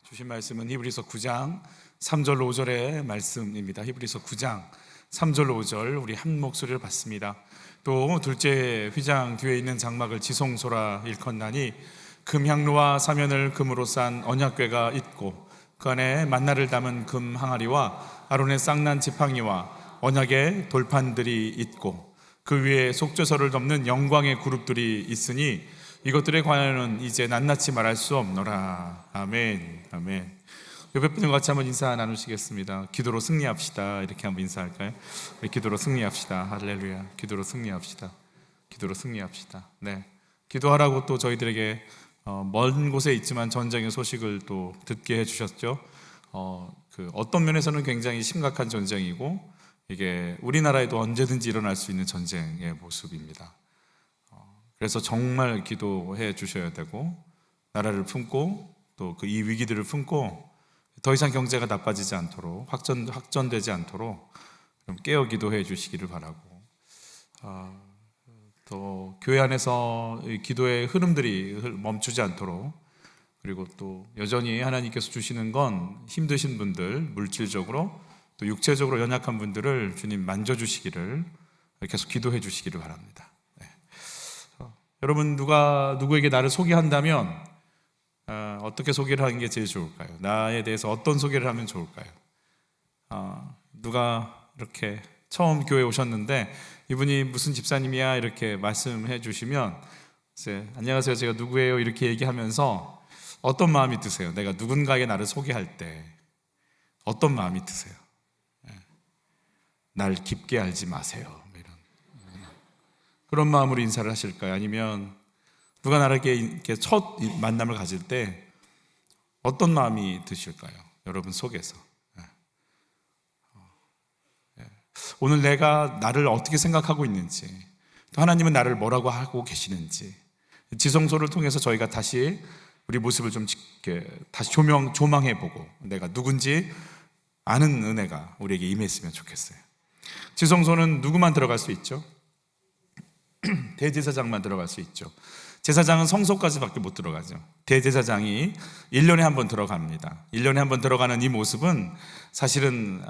주신 말씀은 히브리서 9장 3절로 5절의 말씀입니다. 히브리서 9장 3절로 5절 우리 한 목소리를 받습니다. 또 둘째 휘장 뒤에 있는 장막을 지성소라 일컫나니 금향로와 사면을 금으로 싼 언약궤가 있고 그 안에 만나를 담은 금 항아리와 아론의 쌍난 지팡이와 언약의 돌판들이 있고 그 위에 속죄소를 덮는 영광의 그룹들이 있으니 이것들에 관하여는 이제 낱낱이 말할 수 없노라. 아멘. 아멘. 옆에 분들과 같이 한번 인사 나누시겠습니다. 기도로 승리합시다. 이렇게 한번 인사할까요? 우리 기도로 승리합시다. 할렐루야. 기도로 승리합시다. 기도로 승리합시다. 네. 기도하라고 또 저희들에게 먼 곳에 있지만 전쟁의 소식을 또 듣게 해주셨죠. 어떤 면에서는 굉장히 심각한 전쟁이고 이게 우리나라에도 언제든지 일어날 수 있는 전쟁의 모습입니다. 그래서 정말 기도해 주셔야 되고 나라를 품고 또 그 이 위기들을 품고 더 이상 경제가 나빠지지 않도록 확전되지 않도록 깨어 기도해 주시기를 바라고 또 교회 안에서 기도의 흐름들이 멈추지 않도록 그리고 또 여전히 하나님께서 주시는 건 힘드신 분들 물질적으로 또 육체적으로 연약한 분들을 주님 만져주시기를 계속 기도해 주시기를 바랍니다. 여러분 누구에게 나를 소개한다면 어떻게 소개를 하는 게 제일 좋을까요? 나에 대해서 어떤 소개를 하면 좋을까요? 누가 이렇게 처음 교회에 오셨는데 이분이 무슨 집사님이야 이렇게 말씀해 주시면 이제 안녕하세요 제가 누구예요 이렇게 얘기하면서 어떤 마음이 드세요? 내가 누군가에게 나를 소개할 때 어떤 마음이 드세요? 날 깊게 알지 마세요 그런 마음으로 인사를 하실까요? 아니면 누가 나에게 이렇게 첫 만남을 가질 때 어떤 마음이 드실까요? 여러분 속에서 오늘 내가 나를 어떻게 생각하고 있는지 또 하나님은 나를 뭐라고 하고 계시는지 지성소를 통해서 저희가 다시 우리 모습을 좀 다시 조망해보고 내가 누군지 아는 은혜가 우리에게 임했으면 좋겠어요. 지성소는 누구만 들어갈 수 있죠? 대제사장만 들어갈 수 있죠. 제사장은 성소까지밖에 못 들어가죠. 대제사장이 1년에 한 번 들어갑니다. 1년에 한 번 들어가는 이 모습은 사실은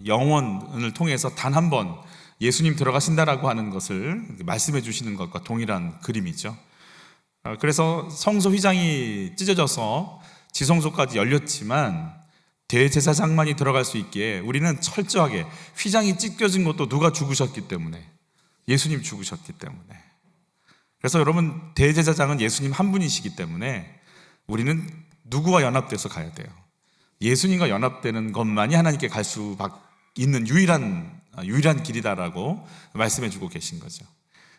영원을 통해서 단 한 번 예수님 들어가신다라고 하는 것을 말씀해 주시는 것과 동일한 그림이죠. 그래서 성소 휘장이 찢어져서 지성소까지 열렸지만 대제사장만이 들어갈 수 있기에 우리는 철저하게 휘장이 찢겨진 것도 누가 죽으셨기 때문에 예수님 죽으셨기 때문에 그래서 여러분 대제사장은 예수님 한 분이시기 때문에 우리는 누구와 연합돼서 가야 돼요. 예수님과 연합되는 것만이 하나님께 갈 수 있는 유일한 길이다라고 말씀해 주고 계신 거죠.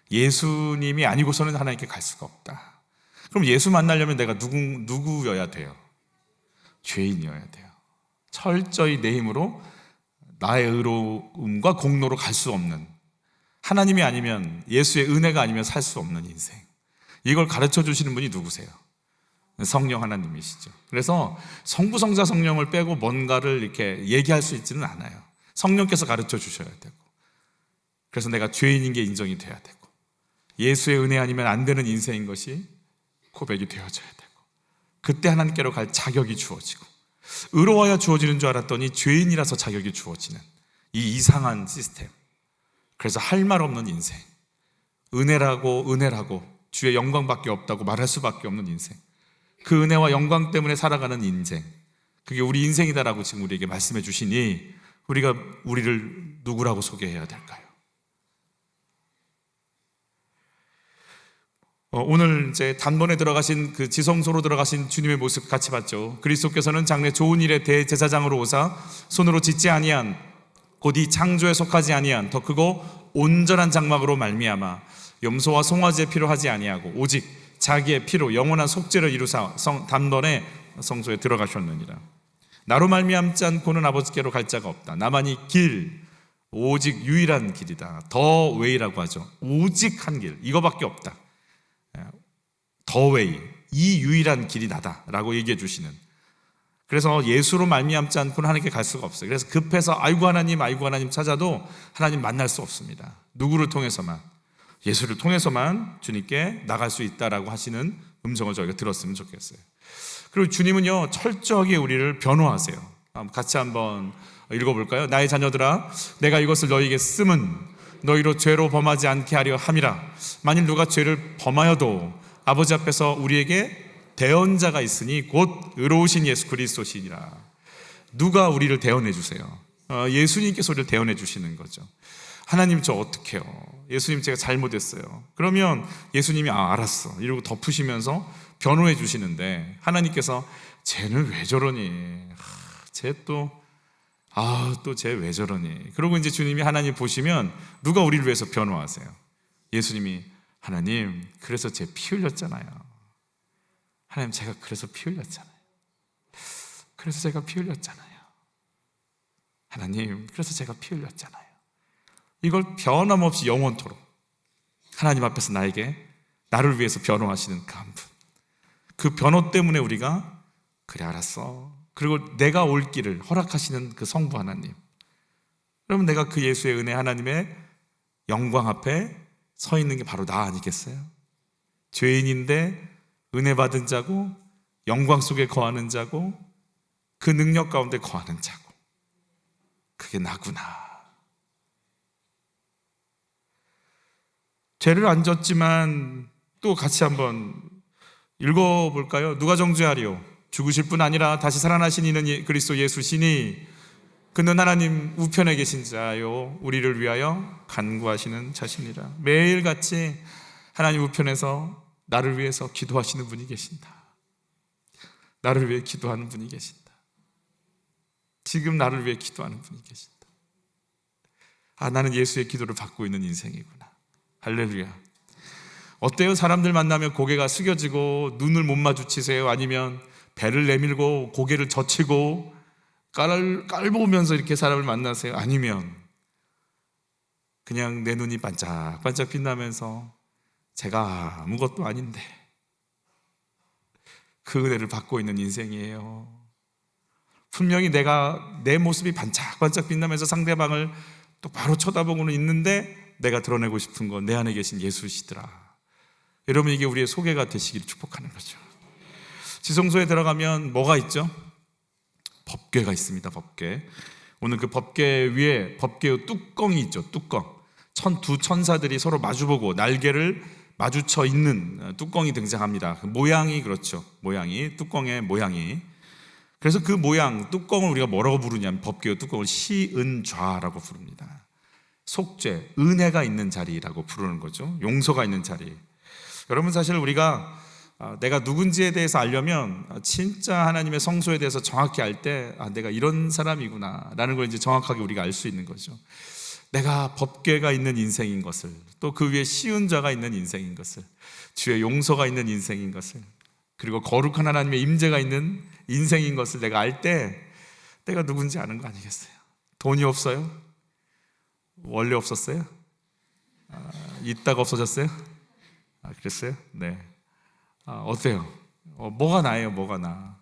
예수님이 아니고서는 하나님께 갈 수가 없다. 그럼 예수 만나려면 내가 누구여야 돼요? 죄인이어야 돼요. 철저히 내 힘으로 나의 의로움과 공로로 갈 수 없는 하나님이 아니면 예수의 은혜가 아니면 살 수 없는 인생 이걸 가르쳐 주시는 분이 누구세요? 성령 하나님이시죠. 그래서 성부 성자 성령을 빼고 뭔가를 이렇게 얘기할 수 있지는 않아요. 성령께서 가르쳐 주셔야 되고 그래서 내가 죄인인 게 인정이 돼야 되고 예수의 은혜 아니면 안 되는 인생인 것이 고백이 되어져야 되고 그때 하나님께로 갈 자격이 주어지고 의로워야 주어지는 줄 알았더니 죄인이라서 자격이 주어지는 이 이상한 시스템 그래서 할 말 없는 인생 은혜라고 주의 영광밖에 없다고 말할 수밖에 없는 인생 그 은혜와 영광 때문에 살아가는 인생 그게 우리 인생이다라고 지금 우리에게 말씀해 주시니 우리가 우리를 누구라고 소개해야 될까요? 오늘 이제 단번에 들어가신 그 지성소로 들어가신 주님의 모습 같이 봤죠. 그리스도께서는 장래 좋은 일의 대제사장으로 오사 손으로 짓지 아니한 곧 이 창조에 속하지 아니한 더 크고 온전한 장막으로 말미암아 염소와 송아지의 피로 하지 아니하고 오직 자기의 피로 영원한 속죄를 이루사 단번에 성소에 들어가셨느니라. 나로 말미암지 않고는 아버지께로 갈 자가 없다. 나만이 길 오직 유일한 길이다. 더 웨이라고 하죠. 오직 한 길 이거밖에 없다. 더 웨이 이 유일한 길이 나다라고 얘기해 주시는 그래서 예수로 말미암지 않고는 하나님께 갈 수가 없어요. 그래서 급해서 아이고 하나님 찾아도 하나님 만날 수 없습니다. 누구를 통해서만 예수를 통해서만 주님께 나갈 수 있다라고 하시는 음성을 저희가 들었으면 좋겠어요. 그리고 주님은요, 철저하게 우리를 변호하세요. 같이 한번 읽어볼까요? 나의 자녀들아, 내가 이것을 너희에게 쓰면 너희로 죄로 범하지 않게 하려 함이라. 만일 누가 죄를 범하여도 아버지 앞에서 우리에게 대언자가 있으니 곧 의로우신 예수 그리스도시니라. 누가 우리를 대언해 주세요? 예수님께서 우리를 대언해 주시는 거죠. 하나님, 저 어떡해요? 예수님, 제가 잘못했어요. 그러면 예수님이 알았어 이러고 덮으시면서 변호해 주시는데, 하나님께서 쟤는 왜 저러니? 쟤 또 쟤 왜 저러니? 그러고 이제 주님이, 하나님 보시면 누가 우리를 위해서 변호하세요? 예수님이, 하나님, 그래서 쟤 피 흘렸잖아요. 하나님, 제가 그래서 피 흘렸잖아요. 그래서 제가 피 흘렸잖아요. 하나님, 그래서 제가 피 흘렸잖아요. 이걸 변함없이 영원토록 하나님 앞에서 나를 위해서 변호하시는 그 한 분, 그 변호 때문에 우리가 그래 알았어, 그리고 내가 올 길을 허락하시는 그 성부 하나님. 그러면 내가 그 예수의 은혜, 하나님의 영광 앞에 서 있는 게 바로 나 아니겠어요? 죄인인데 은혜 받은 자고, 영광 속에 거하는 자고, 그 능력 가운데 거하는 자고, 그게 나구나. 죄를 안 졌지만 또 같이 한번 읽어볼까요? 누가 정죄하리요? 죽으실 뿐 아니라 다시 살아나신 이는 그리스도 예수시니 그는 하나님 우편에 계신 자요 우리를 위하여 간구하시는 자신이라. 매일같이 하나님 우편에서 나를 위해서 기도하시는 분이 계신다. 나를 위해 기도하는 분이 계신다. 지금 나를 위해 기도하는 분이 계신다. 나는 예수의 기도를 받고 있는 인생이구나. 할렐루야. 어때요? 사람들 만나면 고개가 숙여지고 눈을 못 마주치세요? 아니면 배를 내밀고 고개를 젖히고 깔보면서 이렇게 사람을 만나세요? 아니면 그냥 내 눈이 반짝반짝 빛나면서 제가 아무것도 아닌데 그 은혜를 받고 있는 인생이에요. 분명히 내 모습이 반짝반짝 빛나면서 상대방을 똑바로 쳐다보고는 있는데 내가 드러내고 싶은 건 내 안에 계신 예수시더라. 여러분, 이게 우리의 소개가 되시기를 축복하는 거죠. 지성소에 들어가면 뭐가 있죠? 법궤가 있습니다. 법궤. 오늘 그 법궤 위에 법궤의 뚜껑이 있죠. 뚜껑. 두 천사들이 서로 마주보고 날개를 마주쳐 있는 뚜껑이 등장합니다. 모양이 그렇죠. 뚜껑의 모양이. 그래서 그 모양, 뚜껑을 우리가 뭐라고 부르냐면, 법궤의 뚜껑을 시은좌라고 부릅니다. 속죄, 은혜가 있는 자리라고 부르는 거죠. 용서가 있는 자리. 여러분, 사실 우리가 내가 누군지에 대해서 알려면 진짜 하나님의 성소에 대해서 정확히 알 때 내가 이런 사람이구나 라는 걸 이제 정확하게 우리가 알 수 있는 거죠. 내가 법궤가 있는 인생인 것을, 또 그 위에 시은좌가 있는 인생인 것을, 주의 용서가 있는 인생인 것을, 그리고 거룩한 하나님의 임재가 있는 인생인 것을 내가 알 때 내가 누군지 아는 거 아니겠어요? 돈이 없어요? 원래 없었어요? 있다가 없어졌어요? 그랬어요? 네. 어때요? 뭐가 나예요? 뭐가 나예요?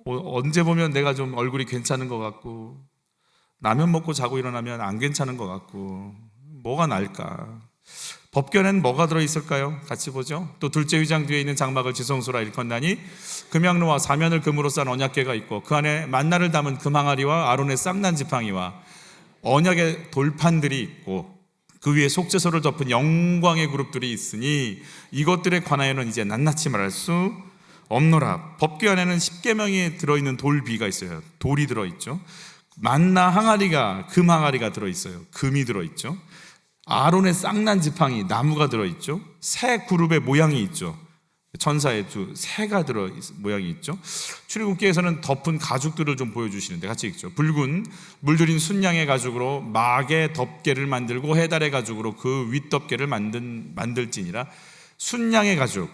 언제 보면 내가 좀 얼굴이 괜찮은 것 같고, 라면 먹고 자고 일어나면 안 괜찮은 것 같고, 뭐가 나을까? 법궤는 뭐가 들어있을까요? 같이 보죠. 또 둘째 휘장 뒤에 있는 장막을 지성소라 일컫나니 금양로와 사면을 금으로 싼 언약궤가 있고 그 안에 만나를 담은 금항아리와 아론의 쌍난 지팡이와 언약의 돌판들이 있고 그 위에 속죄소를 덮은 영광의 그룹들이 있으니 이것들에 관하여는 이제 낱낱이 말할 수 없노라. 법궤 안에는 십계명이 들어있는 돌비가 있어요. 돌이 들어있죠. 만나 항아리가, 금 항아리가 들어있어요. 금이 들어있죠. 아론의 쌍난 지팡이, 나무가 들어있죠. 새 그룹의 모양이 있죠. 천사의 새가 모양이 있죠. 출애굽기에서는 덮은 가죽들을 좀 보여주시는데 같이 읽죠. 붉은 물들인 순양의 가죽으로 막의 덮개를 만들고 해달의 가죽으로 그 윗덮개를 만들지니라. 순양의 가죽,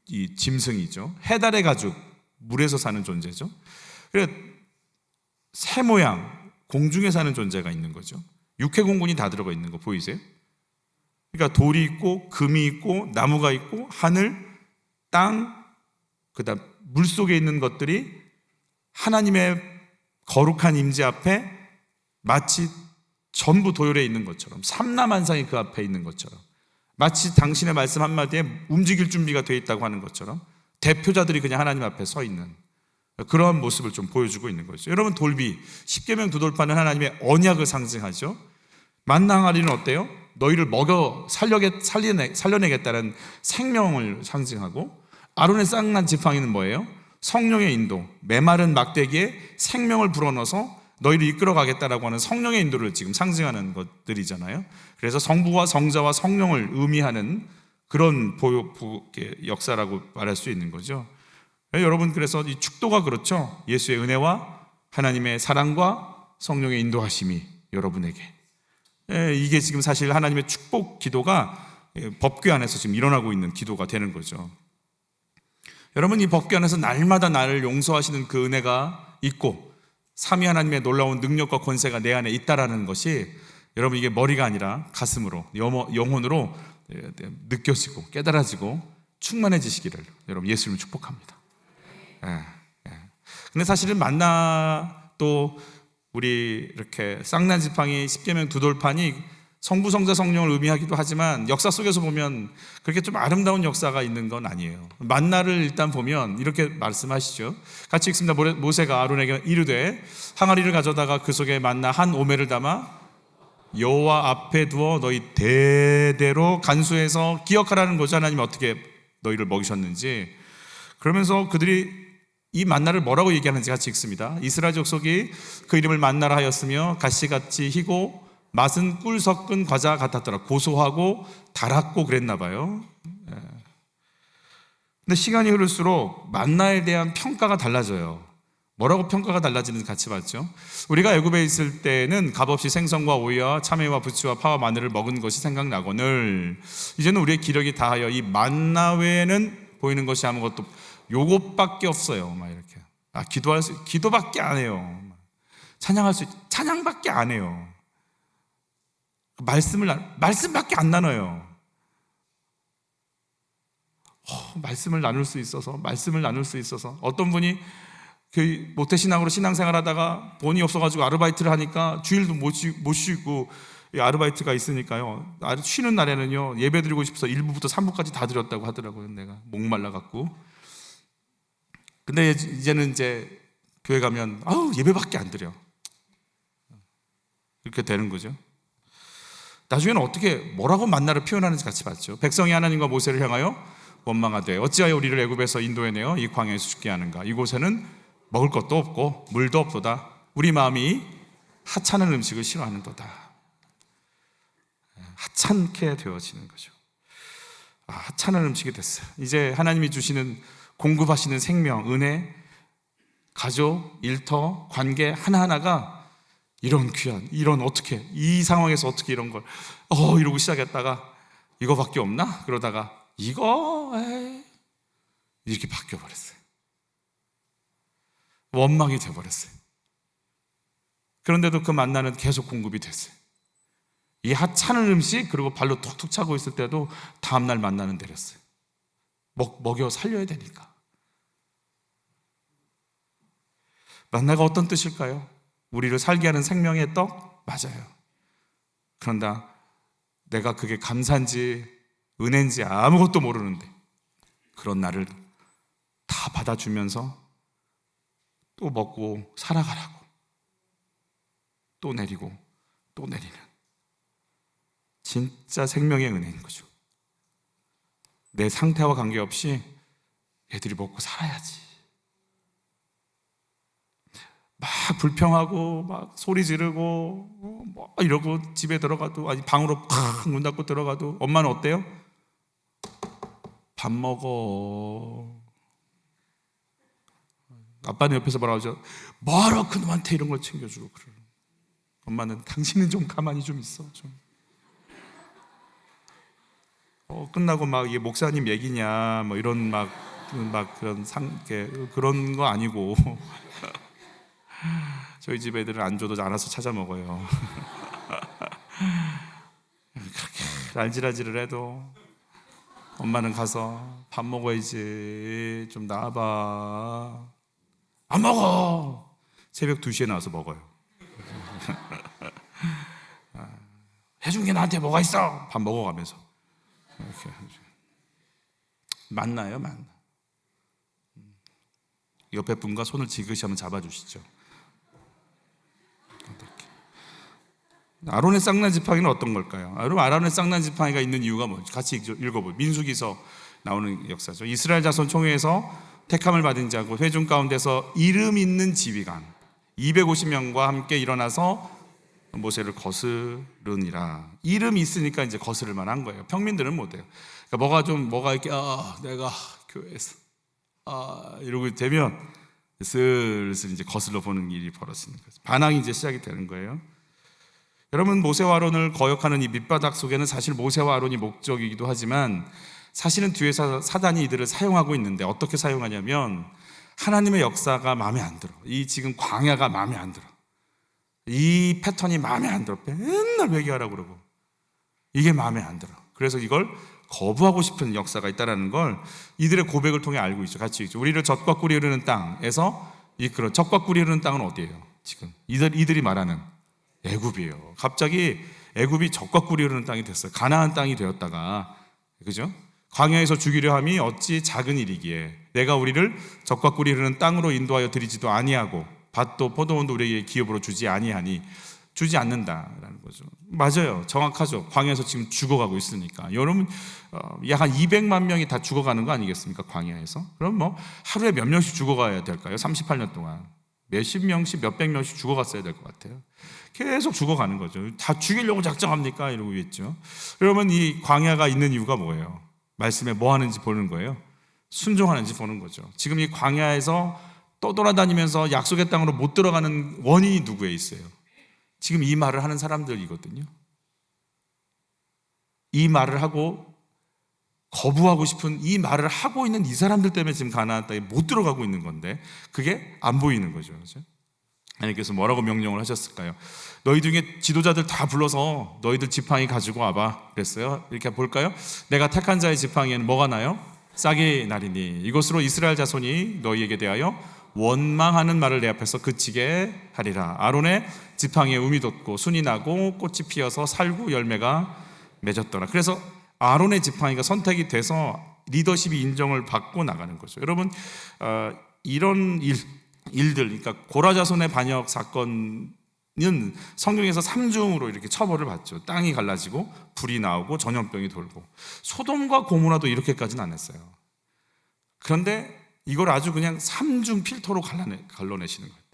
이 짐승이죠. 해달의 가죽, 물에서 사는 존재죠. 그래서 새 모양, 공중에 사는 존재가 있는 거죠. 육해공군이 다 들어가 있는 거 보이세요? 그러니까 돌이 있고 금이 있고 나무가 있고 하늘, 땅, 그다음 물 속에 있는 것들이 하나님의 거룩한 임재 앞에 마치 전부 도열해 있는 것처럼, 삼라만상이 그 앞에 있는 것처럼 마치 당신의 말씀 한마디에 움직일 준비가 되어 있다고 하는 것처럼 대표자들이 그냥 하나님 앞에 서 있는 그러한 모습을 좀 보여주고 있는 거죠. 여러분, 돌비, 십계명 두 돌판은 하나님의 언약을 상징하죠. 만나 항아리는 어때요? 너희를 먹여 살려내겠다는 생명을 상징하고, 아론의 쌍난 지팡이는 뭐예요? 성령의 인도, 메마른 막대기에 생명을 불어넣어서 너희를 이끌어가겠다라고 하는 성령의 인도를 지금 상징하는 것들이잖아요. 그래서 성부와 성자와 성령을 의미하는 그런 역사라고 말할 수 있는 거죠. 여러분, 그래서 이 축도가 그렇죠. 예수의 은혜와 하나님의 사랑과 성령의 인도하심이 여러분에게, 이게 지금 사실 하나님의 축복 기도가 법궤 안에서 지금 일어나고 있는 기도가 되는 거죠. 여러분, 이 법궤 안에서 날마다 나를 용서하시는 그 은혜가 있고 삼위 하나님의 놀라운 능력과 권세가 내 안에 있다라는 것이, 여러분, 이게 머리가 아니라 가슴으로, 영혼으로 느껴지고 깨달아지고 충만해지시기를 여러분 예수님을 축복합니다. 근데 사실은 만나, 또 우리 이렇게 쌍난 지팡이, 십계명 두 돌판이 성부, 성자, 성령을 의미하기도 하지만 역사 속에서 보면 그렇게 좀 아름다운 역사가 있는 건 아니에요. 만나를 일단 보면 이렇게 말씀하시죠. 같이 읽습니다. 모세가 아론에게 이르되 항아리를 가져다가 그 속에 만나 한 오멜을 담아 여호와 앞에 두어 너희 대대로 간수해서 기억하라는 거죠. 하나님이 어떻게 너희를 먹이셨는지. 그러면서 그들이 이 만나를 뭐라고 얘기하는지 같이 읽습니다. 이스라엘 족속이 그 이름을 만나라 하였으며 가시같이 희고 맛은 꿀 섞은 과자 같았더라. 고소하고 달았고 그랬나 봐요. 근데 시간이 흐를수록 만나에 대한 평가가 달라져요. 뭐라고 평가가 달라지는지 같이 봤죠. 우리가 애굽에 있을 때는 값없이 생선과 오이와 참외와 부추와 파와 마늘을 먹은 것이 생각나거늘 이제는 우리의 기력이 다하여 이 만나 외에는 보이는 것이 아무것도, 요것밖에 없어요. 막 이렇게 기도밖에 안 해요. 찬양밖에 안 해요. 말씀밖에 안 나눠요. 말씀을 나눌 수 있어서 어떤 분이 그 모태신앙으로 신앙생활 하다가 돈이 없어가지고 아르바이트를 하니까 주일도 못 쉬고, 아르바이트가 있으니까요, 쉬는 날에는요 예배 드리고 싶어서 1부부터 3부까지 다 드렸다고 하더라고요. 내가 목말라갖고. 근데 이제는 이제 교회 가면 예배밖에 안 드려, 이렇게 되는 거죠. 나중에는 어떻게 뭐라고 만나를 표현하는지 같이 봤죠. 백성이 하나님과 모세를 향하여 원망하되 어찌하여 우리를 애굽에서 인도해내어 이 광야에서 죽게 하는가. 이곳에는 먹을 것도 없고 물도 없도다. 우리 마음이 하찮은 음식을 싫어하는도다. 하찮게 되어지는 거죠. 하찮은 음식이 됐어요. 이제 하나님이 주시는, 공급하시는 생명, 은혜, 가족, 일터, 관계 하나하나가 이런 귀한, 어떻게 이 상황에서 어떻게 이런 걸 이러고 시작했다가 이거밖에 없나? 그러다가 이렇게 바뀌어버렸어요. 원망이 돼버렸어요. 그런데도 그 만나는 계속 공급이 됐어요. 이 하찮은 음식, 그리고 발로 툭툭 차고 있을 때도 다음날 만나는 내렸어요. 먹여 살려야 되니까. 만나가 어떤 뜻일까요? 우리를 살게 하는 생명의 떡? 맞아요. 그런다 내가 그게 감사인지 은혜인지 아무것도 모르는데 그런 나를 다 받아주면서 또 먹고 살아가라고, 또 내리고 또 내리는 진짜 생명의 은혜인 거죠. 내 상태와 관계없이 애들이 먹고 살아야지. 막 불평하고 막 소리 지르고 뭐 이러고 집에 들어가도, 아니 방으로 팍 문 닫고 들어가도 엄마는 어때요? 밥 먹어. 아빠는 옆에서 뭐라고 하죠? 뭐하러 그놈한테 이런 걸 챙겨주고 그래. 엄마는 당신은 좀 가만히 좀 있어 좀. 끝나고 막 이게 목사님 얘기냐 뭐 이런 막 그런 그런 거 아니고 저희 집 애들은 안 줘도 알아서 찾아 먹어요. 그렇게 알지라지를 해도 엄마는 가서 밥 먹어야지, 좀 나와봐. 안 먹어. 새벽 2시에 나와서 먹어요. 해준 게 나한테 뭐가 있어? 밥 먹어가면서. 이렇게 맞나요? 맞나? 옆에 분과 손을 지그시 한번 잡아주시죠. 아론의 쌍난 지팡이는 어떤 걸까요? 아론의 쌍난 지팡이가 있는 이유가 뭐죠? 같이 읽어보죠. 민수기서 나오는 역사죠. 이스라엘 자손 총회에서 택함을 받은 자고 회중 가운데서 이름 있는 지휘관 250명과 함께 일어나서 모세를 거스르니라. 이름이 있으니까 이제 거스를 만한 거예요. 평민들은 못해요. 그러니까 뭐가 이렇게 내가 교회에서 이러고 되면 슬슬 이제 거슬러 보는 일이 벌어지는 거죠. 반항이 이제 시작이 되는 거예요. 여러분, 모세와 아론을 거역하는 이 밑바닥 속에는 사실 모세와 아론이 목적이기도 하지만 사실은 뒤에서 사단이 이들을 사용하고 있는데 어떻게 사용하냐면 하나님의 역사가 마음에 안 들어. 이 지금 광야가 마음에 안 들어. 이 패턴이 마음에 안 들어. 맨날 회개하라고 그러고 이게 마음에 안 들어. 그래서 이걸 거부하고 싶은 역사가 있다는 걸 이들의 고백을 통해 알고 있죠. 같이 있죠. 우리를 젖과 꿀이 흐르는 땅에서 이끌어. 젖과 꿀이 흐르는 땅은 어디예요? 지금 이들이 말하는 애굽이에요. 갑자기 애굽이 젖과 꿀이 흐르는 땅이 됐어요. 가나안 땅이 되었다가, 그죠? 광야에서 죽이려 함이 어찌 작은 일이기에 내가 우리를 젖과 꿀이 흐르는 땅으로 인도하여 드리지도 아니하고 밭도 포도원도 우리에게 기업으로 주지 아니하니. 주지 않는다라는 거죠. 맞아요. 정확하죠. 광야에서 지금 죽어가고 있으니까. 여러분, 약 한 200만 명이 다 죽어가는 거 아니겠습니까? 광야에서. 그럼 뭐 하루에 몇 명씩 죽어가야 될까요? 38년 동안 몇십 명씩 몇백 명씩 죽어갔어야 될 것 같아요. 계속 죽어가는 거죠. 다 죽이려고 작정합니까? 이러고 있죠. 여러분, 이 광야가 있는 이유가 뭐예요? 말씀에 뭐 하는지 보는 거예요. 순종하는지 보는 거죠. 지금 이 광야에서 떠돌아다니면서 약속의 땅으로 못 들어가는 원인이 누구에 있어요? 지금 이 말을 하는 사람들이거든요. 이 말을 하고 거부하고 싶은 이 말을 하고 있는 이 사람들 때문에 지금 가나안 땅에 못 들어가고 있는 건데 그게 안 보이는 거죠. 그렇죠? 하나님께서 뭐라고 명령을 하셨을까요? 너희 중에 지도자들 다 불러서 너희들 지팡이 가지고 와봐 그랬어요. 이렇게 볼까요? 내가 택한 자의 지팡이에는 뭐가 나요? 싹이 나리니 이것으로 이스라엘 자손이 너희에게 대하여 원망하는 말을 내 앞에서 그치게 하리라. 아론의 지팡이에 um이 돋고 순이 나고 꽃이 피어서 살구 열매가 맺었더라. 그래서 아론의 지팡이가 선택이 돼서 리더십이 인정을 받고 나가는 거죠. 여러분, 이런 일들, 그러니까 고라 자손의 반역 사건은 성경에서 3중으로 이렇게 처벌을 받죠. 땅이 갈라지고 불이 나오고 전염병이 돌고. 소돔과 고모라도 이렇게까지는 안 했어요. 그런데 이걸 아주 그냥 3중 필터로 갈라내시는 거예요.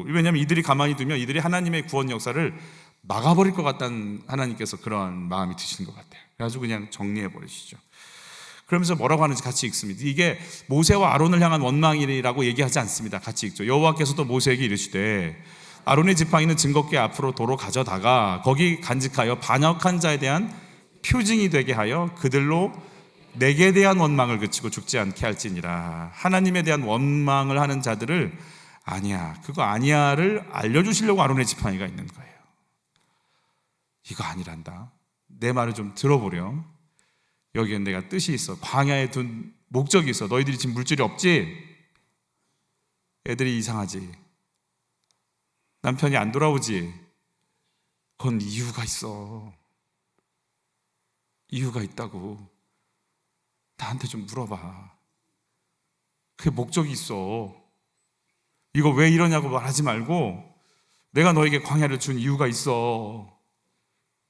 왜냐하면 이들이 가만히 두면 이들이 하나님의 구원 역사를 막아버릴 것 같다는 하나님께서 그런 마음이 드시는 것 같아요. 그래가지고 그냥 정리해버리시죠. 그러면서 뭐라고 하는지 같이 읽습니다. 이게 모세와 아론을 향한 원망이라고 얘기하지 않습니다. 같이 읽죠. 여호와께서도 모세에게 이르시되 아론의 지팡이는 증거궤 앞으로 도로 가져다가 거기 간직하여 반역한 자에 대한 표징이 되게 하여 그들로 내게 대한 원망을 그치고 죽지 않게 할지니라. 하나님에 대한 원망을 하는 자들을 아니야, 그거 아니야를 알려주시려고 아론의 지팡이가 있는 거예요. 이거 아니란다. 내 말을 좀 들어보렴. 여기엔 내가 뜻이 있어. 광야에 둔 목적이 있어. 너희들이 지금 물질이 없지? 애들이 이상하지? 남편이 안 돌아오지? 그건 이유가 있어. 이유가 있다고. 나한테 좀 물어봐. 그게 목적이 있어. 이거 왜 이러냐고 말하지 말고 내가 너에게 광야를 준 이유가 있어.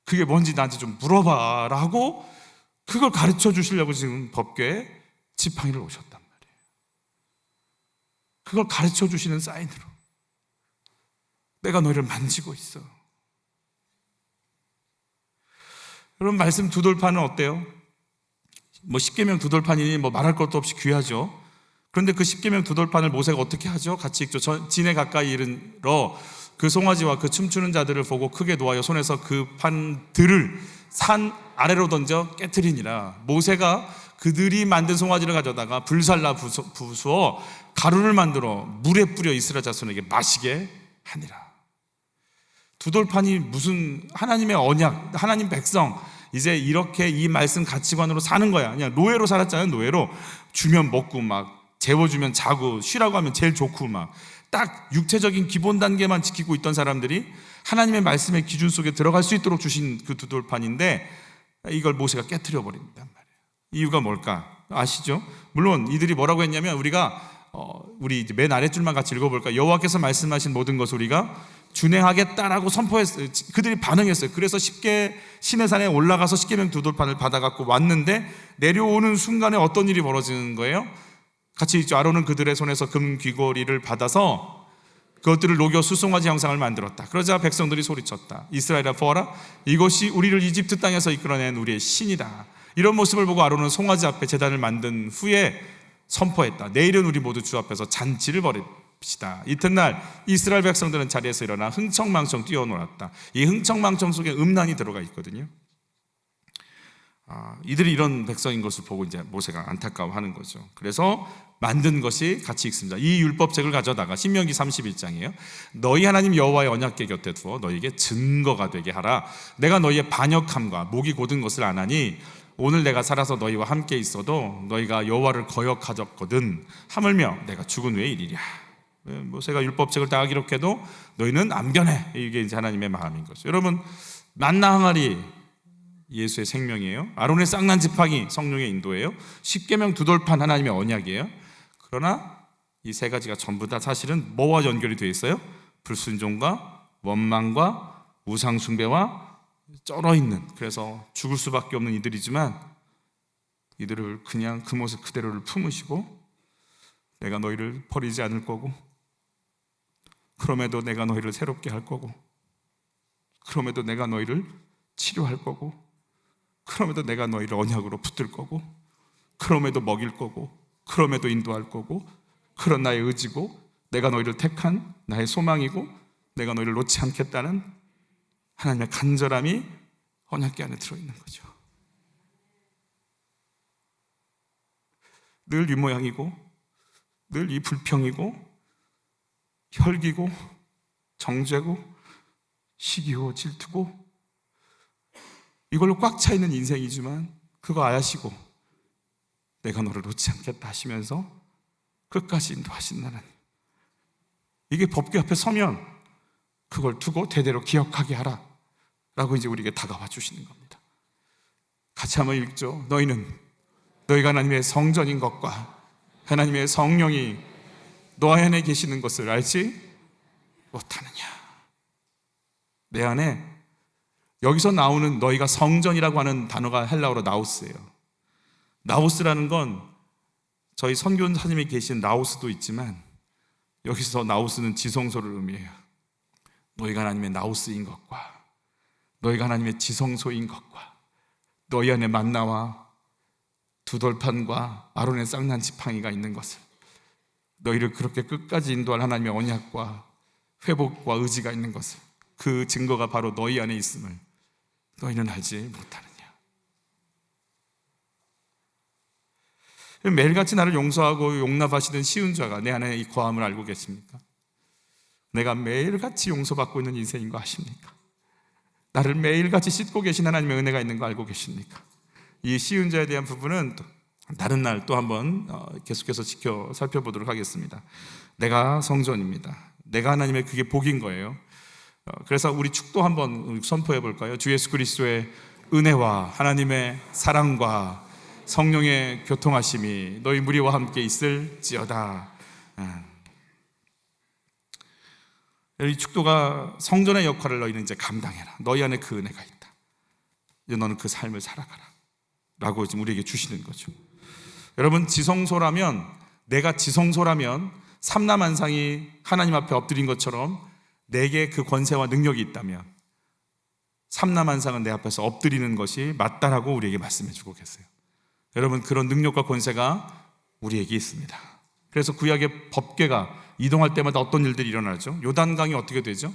그게 뭔지 나한테 좀 물어봐 라고 그걸 가르쳐 주시려고 지금 법궤에 지팡이를 오셨단 말이에요. 그걸 가르쳐 주시는 사인으로 내가 너희를 만지고 있어. 여러분, 말씀 두 돌판은 어때요? 뭐 십계명 두 돌판이니 뭐 말할 것도 없이 귀하죠. 그런데 그 십계명 두 돌판을 모세가 어떻게 하죠? 같이 읽죠. 진에 가까이 이르러 그 송아지와 그 춤추는 자들을 보고 크게 노하여 손에서 그 판들을 산 아래로 던져 깨트리니라. 모세가 그들이 만든 송아지를 가져다가 불살라 부수어 가루를 만들어 물에 뿌려 이스라엘 자손에게 마시게 하니라. 두 돌판이 무슨 하나님의 언약, 하나님 백성 이제 이렇게 이 말씀 가치관으로 사는 거야. 그냥 노예로 살았잖아요. 노예로 주면 먹고 막 재워주면 자고 쉬라고 하면 제일 좋고 막 딱 육체적인 기본 단계만 지키고 있던 사람들이 하나님의 말씀의 기준 속에 들어갈 수 있도록 주신 그 두 돌판인데 이걸 모세가 깨트려 버린단 말이에요. 이유가 뭘까? 아시죠? 물론 이들이 뭐라고 했냐면 우리 이제 맨 아랫줄만 같이 읽어볼까요? 여호와께서 말씀하신 모든 것을 우리가 준행하겠다라고 선포했어요. 그들이 반응했어요. 그래서 쉽게 시내산에 올라가서 십계명 두 돌판을 받아갖고 왔는데 내려오는 순간에 어떤 일이 벌어지는 거예요? 같이 있죠. 아론은 그들의 손에서 금 귀걸이를 받아서 그것들을 녹여 수송아지 형상을 만들었다. 그러자 백성들이 소리쳤다. 이스라엘아 보아라, 이것이 우리를 이집트 땅에서 이끌어낸 우리의 신이다. 이런 모습을 보고 아론은 송아지 앞에 제단을 만든 후에 선포했다. 내일은 우리 모두 주 앞에서 잔치를 벌입시다. 이튿날 이스라엘 백성들은 자리에서 일어나 흥청망청 뛰어놀았다. 이 흥청망청 속에 음란이 들어가 있거든요. 이들이 이런 백성인 것을 보고 이제 모세가 안타까워하는 거죠. 그래서 만든 것이 같이 읽습니다. 이 율법책을 가져다가 신명기 31장이에요. 너희 하나님 여호와의 언약궤 곁에 두어 너희에게 증거가 되게 하라. 내가 너희의 반역함과 목이 곧은 것을 아나니 오늘 내가 살아서 너희와 함께 있어도 너희가 여호와를 거역하였거든. 하물며 내가 죽은 후의 일이랴. 모세가 율법책을 다 기록해도 너희는 안 변해. 이게 이제 하나님의 마음인 거죠. 여러분, 만나 항아리 예수의 생명이에요. 아론의 쌍난 지팡이 성령의 인도예요. 십계명 두 돌판 하나님의 언약이에요. 그러나 이 세 가지가 전부 다 사실은 뭐와 연결이 되어 있어요? 불순종과 원망과 우상숭배와 쩔어 있는, 그래서 죽을 수밖에 없는 이들이지만 이들을 그냥 그 모습 그대로를 품으시고 내가 너희를 버리지 않을 거고, 그럼에도 내가 너희를 새롭게 할 거고, 그럼에도 내가 너희를 치료할 거고, 그럼에도 내가 너희를 언약으로 붙들 거고, 그럼에도 먹일 거고, 그럼에도 인도할 거고, 그런 나의 의지고, 내가 너희를 택한 나의 소망이고, 내가 너희를 놓지 않겠다는 하나님의 간절함이 언약궤 안에 들어있는 거죠. 늘 이 모양이고, 늘 이 불평이고, 혈기고, 정죄고, 시기고, 질투고, 이걸로 꽉 차 있는 인생이지만 그거 아시고 내가 너를 놓지 않겠다 하시면서 끝까지 인도하신다는, 이게 법궤 앞에 서면 그걸 두고 대대로 기억하게 하라 라고 이제 우리에게 다가와 주시는 겁니다. 같이 한번 읽죠. 너희가 하나님의 성전인 것과 하나님의 성령이 너 안에 계시는 것을 알지 못하느냐. 내 안에, 여기서 나오는 너희가 성전이라고 하는 단어가 헬라어로 나우스예요. 나우스라는 건 저희 선교사님이 계신 나우스도 있지만 여기서 나우스는 지성소를 의미해요. 너희가 하나님의 나우스인 것과 너희가 하나님의 지성소인 것과 너희 안에 만나와 두 돌판과 아론의 쌍난 지팡이가 있는 것을, 너희를 그렇게 끝까지 인도할 하나님의 언약과 회복과 의지가 있는 것을, 그 증거가 바로 너희 안에 있음을 너희는 알지 못하느냐. 매일같이 나를 용서하고 용납하시는 시은 자가 내 안에 이 거함을 알고 계십니까? 내가 매일같이 용서받고 있는 인생인 거 아십니까? 나를 매일같이 씻고 계신 하나님의 은혜가 있는 거 알고 계십니까? 이 시은 자에 대한 부분은 다른 날 또 한번 계속해서 살펴보도록 하겠습니다. 내가 성전입니다. 내가 하나님의 그게 복인 거예요. 그래서 우리 축도 한번 선포해 볼까요? 주 예수 그리스도의 은혜와 하나님의 사랑과 성령의 교통하심이 너희 무리와 함께 있을지어다. 이 축도가 성전의 역할을 너희는 이제 감당해라. 너희 안에 그 은혜가 있다. 이제 너는 그 삶을 살아가라 라고 지금 우리에게 주시는 거죠. 여러분, 내가 지성소라면 삼라만상이 하나님 앞에 엎드린 것처럼 내게 그 권세와 능력이 있다면 삼라만상은 내 앞에서 엎드리는 것이 맞다라고 우리에게 말씀해 주고 계세요. 여러분, 그런 능력과 권세가 우리에게 있습니다. 그래서 구약의 법궤가 이동할 때마다 어떤 일들이 일어나죠? 요단강이 어떻게 되죠?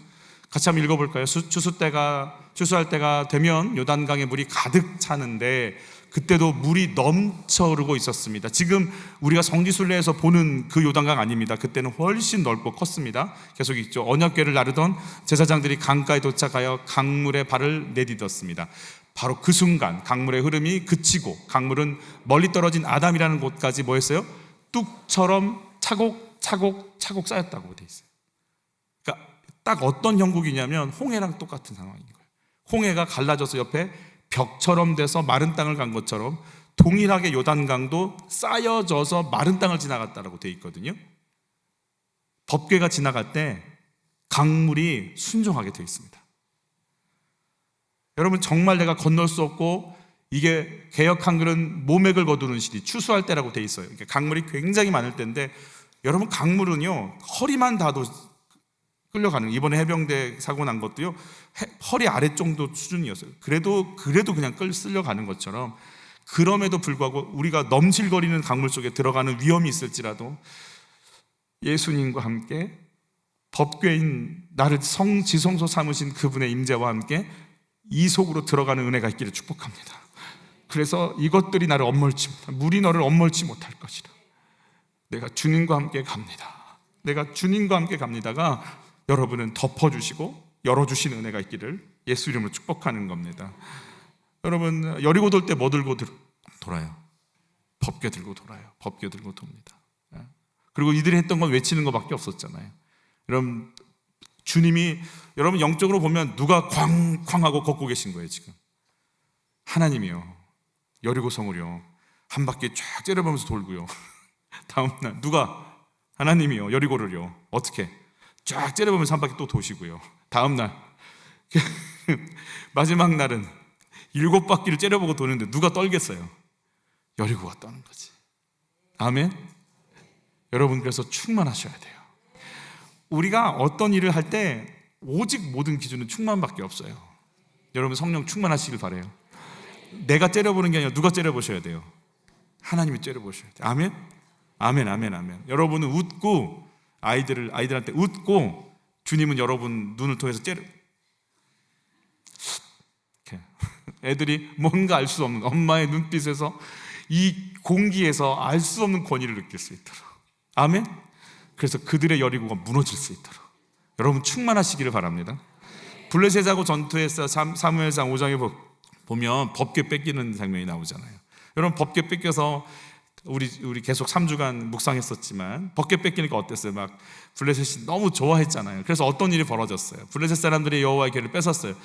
같이 한번 읽어볼까요? 추수할 때가 되면 요단강에 물이 가득 차는데 그때도 물이 넘쳐 흐르고 있었습니다. 지금 우리가 성지순례에서 보는 그 요단강 아닙니다. 그때는 훨씬 넓고 컸습니다. 계속 있죠. 언약궤를 나르던 제사장들이 강가에 도착하여 강물에 발을 내딛었습니다. 바로 그 순간 강물의 흐름이 그치고 강물은 멀리 떨어진 아담이라는 곳까지 뭐 했어요? 뚝처럼 차곡차곡 쌓였다고 돼 있어요. 그러니까 딱 어떤 형국이냐면 홍해랑 똑같은 상황인 거예요. 홍해가 갈라져서 옆에 벽처럼 돼서 마른 땅을 간 것처럼 동일하게 요단강도 쌓여져서 마른 땅을 지나갔다라고 되어 있거든요. 법궤가 지나갈 때 강물이 순종하게 되어 있습니다. 여러분, 정말 내가 건널 수 없고 이게 개역 한글은 모맥을 거두는 시리, 추수할 때라고 되어 있어요. 강물이 굉장히 많을 때인데, 여러분, 강물은요 허리만 닿아도 끌려가는, 이번에 해병대 사고 난 것도요 허리 아래 정도 수준이었어요. 그래도 그냥 쓸려가는 것처럼, 그럼에도 불구하고 우리가 넘실거리는 강물 속에 들어가는 위험이 있을지라도 예수님과 함께 법궤인 나를 지성소 삼으신 그분의 임재와 함께 이 속으로 들어가는 은혜가 있기를 축복합니다. 그래서 이것들이 나를 엄몰치 못할, 물이 너를 엄몰치 못할 것이라. 내가 주님과 함께 갑니다. 내가 주님과 함께 갑니다가 여러분은 덮어주시고 열어주시는 은혜가 있기를 예수 이름으로 축복하는 겁니다. 여러분, 여리고 돌 때 뭐 들고 돌아요? 법궤 들고 돌아요. 법궤 들고 돕니다. 그리고 이들이 했던 건 외치는 것밖에 없었잖아요. 여러분, 주님이, 여러분 영적으로 보면 누가 쾅쾅하고 걷고 계신 거예요 지금? 하나님이요. 여리고성을요 한 바퀴 쫙 째려보면서 돌고요. 다음날 누가? 하나님이요. 여리고를요 어떻게? 쫙 째려보면서 한 바퀴 또 도시고요. 다음날 마지막 날은 7바퀴를 째려보고 도는데 누가 떨겠어요? 여리고가 떠는 거지. 아멘. 여러분, 그래서 충만하셔야 돼요. 우리가 어떤 일을 할 때 오직 모든 기준은 충만밖에 없어요. 여러분, 성령 충만하시길 바라요. 내가 째려보는 게 아니라 누가 째려보셔야 돼요? 하나님이 째려보셔야 돼요. 아멘? 아멘, 아멘, 아멘. 여러분은 웃고 아이들한테 웃고, 주님은 여러분 눈을 통해서 이렇게 애들이 뭔가 알 수 없는 엄마의 눈빛에서, 이 공기에서 알 수 없는 권위를 느낄 수 있도록. 아멘? 그래서 그들의 여리고가 무너질 수 있도록 여러분 충만하시기를 바랍니다. 블레셋하고 전투에서 사무엘상 5장에 보면 법궤 뺏기는 장면이 나오잖아요. 여러분, 법궤 뺏겨서 우리 계속 3주간 묵상했었지만, 법궤 뺏기니까 어땠어요? 막 블레셋이 너무 좋아했잖아요. 그래서 어떤 일이 벌어졌어요? 블레셋 사람들이 여호와의 궤를 뺏었어요.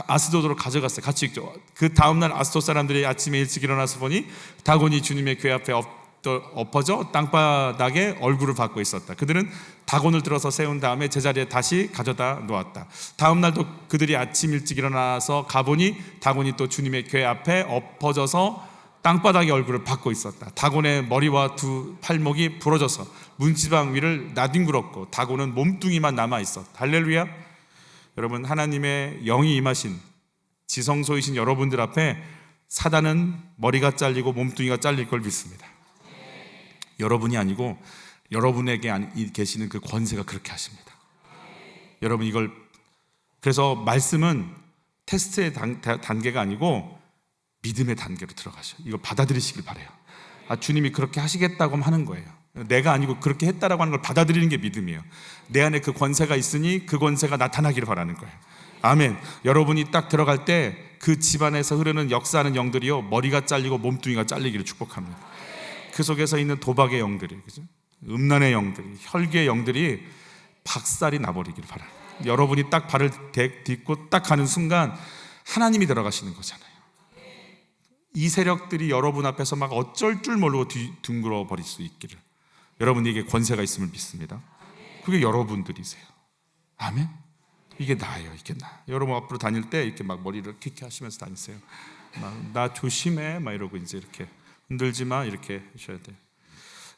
아스도드로 가져갔어요. 같이 읽죠. 그 다음날 아스도 사람들이 아침에 일찍 일어나서 보니 다곤이 주님의 궤 앞에 엎어져 땅바닥에 얼굴을 받고 있었다. 그들은 다곤을 들어서 세운 다음에 제자리에 다시 가져다 놓았다. 다음 날도 그들이 아침 일찍 일어나서 가보니 다곤이 또 주님의 궤 앞에 엎어져서 땅바닥에 얼굴을 받고 있었다. 다곤의 머리와 두 팔목이 부러져서 문지방 위를 나뒹굴었고 다곤은 몸뚱이만 남아있었다. 할렐루야. 여러분, 하나님의 영이 임하신 지성소이신 여러분들 앞에 사단은 머리가 잘리고 몸뚱이가 잘릴 걸 믿습니다. 여러분이 아니고 여러분에게 계시는 그 권세가 그렇게 하십니다. 여러분, 이걸, 그래서 말씀은 테스트의 단계가 아니고 믿음의 단계로 들어가셔. 이거 받아들이시길 바래요. 주님이 그렇게 하시겠다고 하는 거예요. 내가 아니고 그렇게 했다라고 하는 걸 받아들이는 게 믿음이에요. 내 안에 그 권세가 있으니 그 권세가 나타나기를 바라는 거예요. 아멘. 여러분이 딱 들어갈 때 그 집안에서 흐르는 역사하는 영들이요 머리가 잘리고 몸뚱이가 잘리기를 축복합니다. 그 속에서 있는 도박의 영들이, 그죠? 음란의 영들이, 혈기의 영들이 박살이 나버리기를 바라요. 여러분이 딱 발을 딛고 딱 가는 순간 하나님이 들어가시는 거잖아요. 이 세력들이 여러분 앞에서 막 어쩔 줄 모르고 둥글어 버릴 수 있기를 여러분에게 권세가 있음을 믿습니다. 그게 여러분들이세요. 아멘. 이게 나예요. 이게 나. 여러분 앞으로 다닐 때 이렇게 막 머리를 킥킥 하시면서 다니세요. 막 나 조심해 막 이러고 이제 이렇게 흔들지 마 이렇게 하셔야 돼요.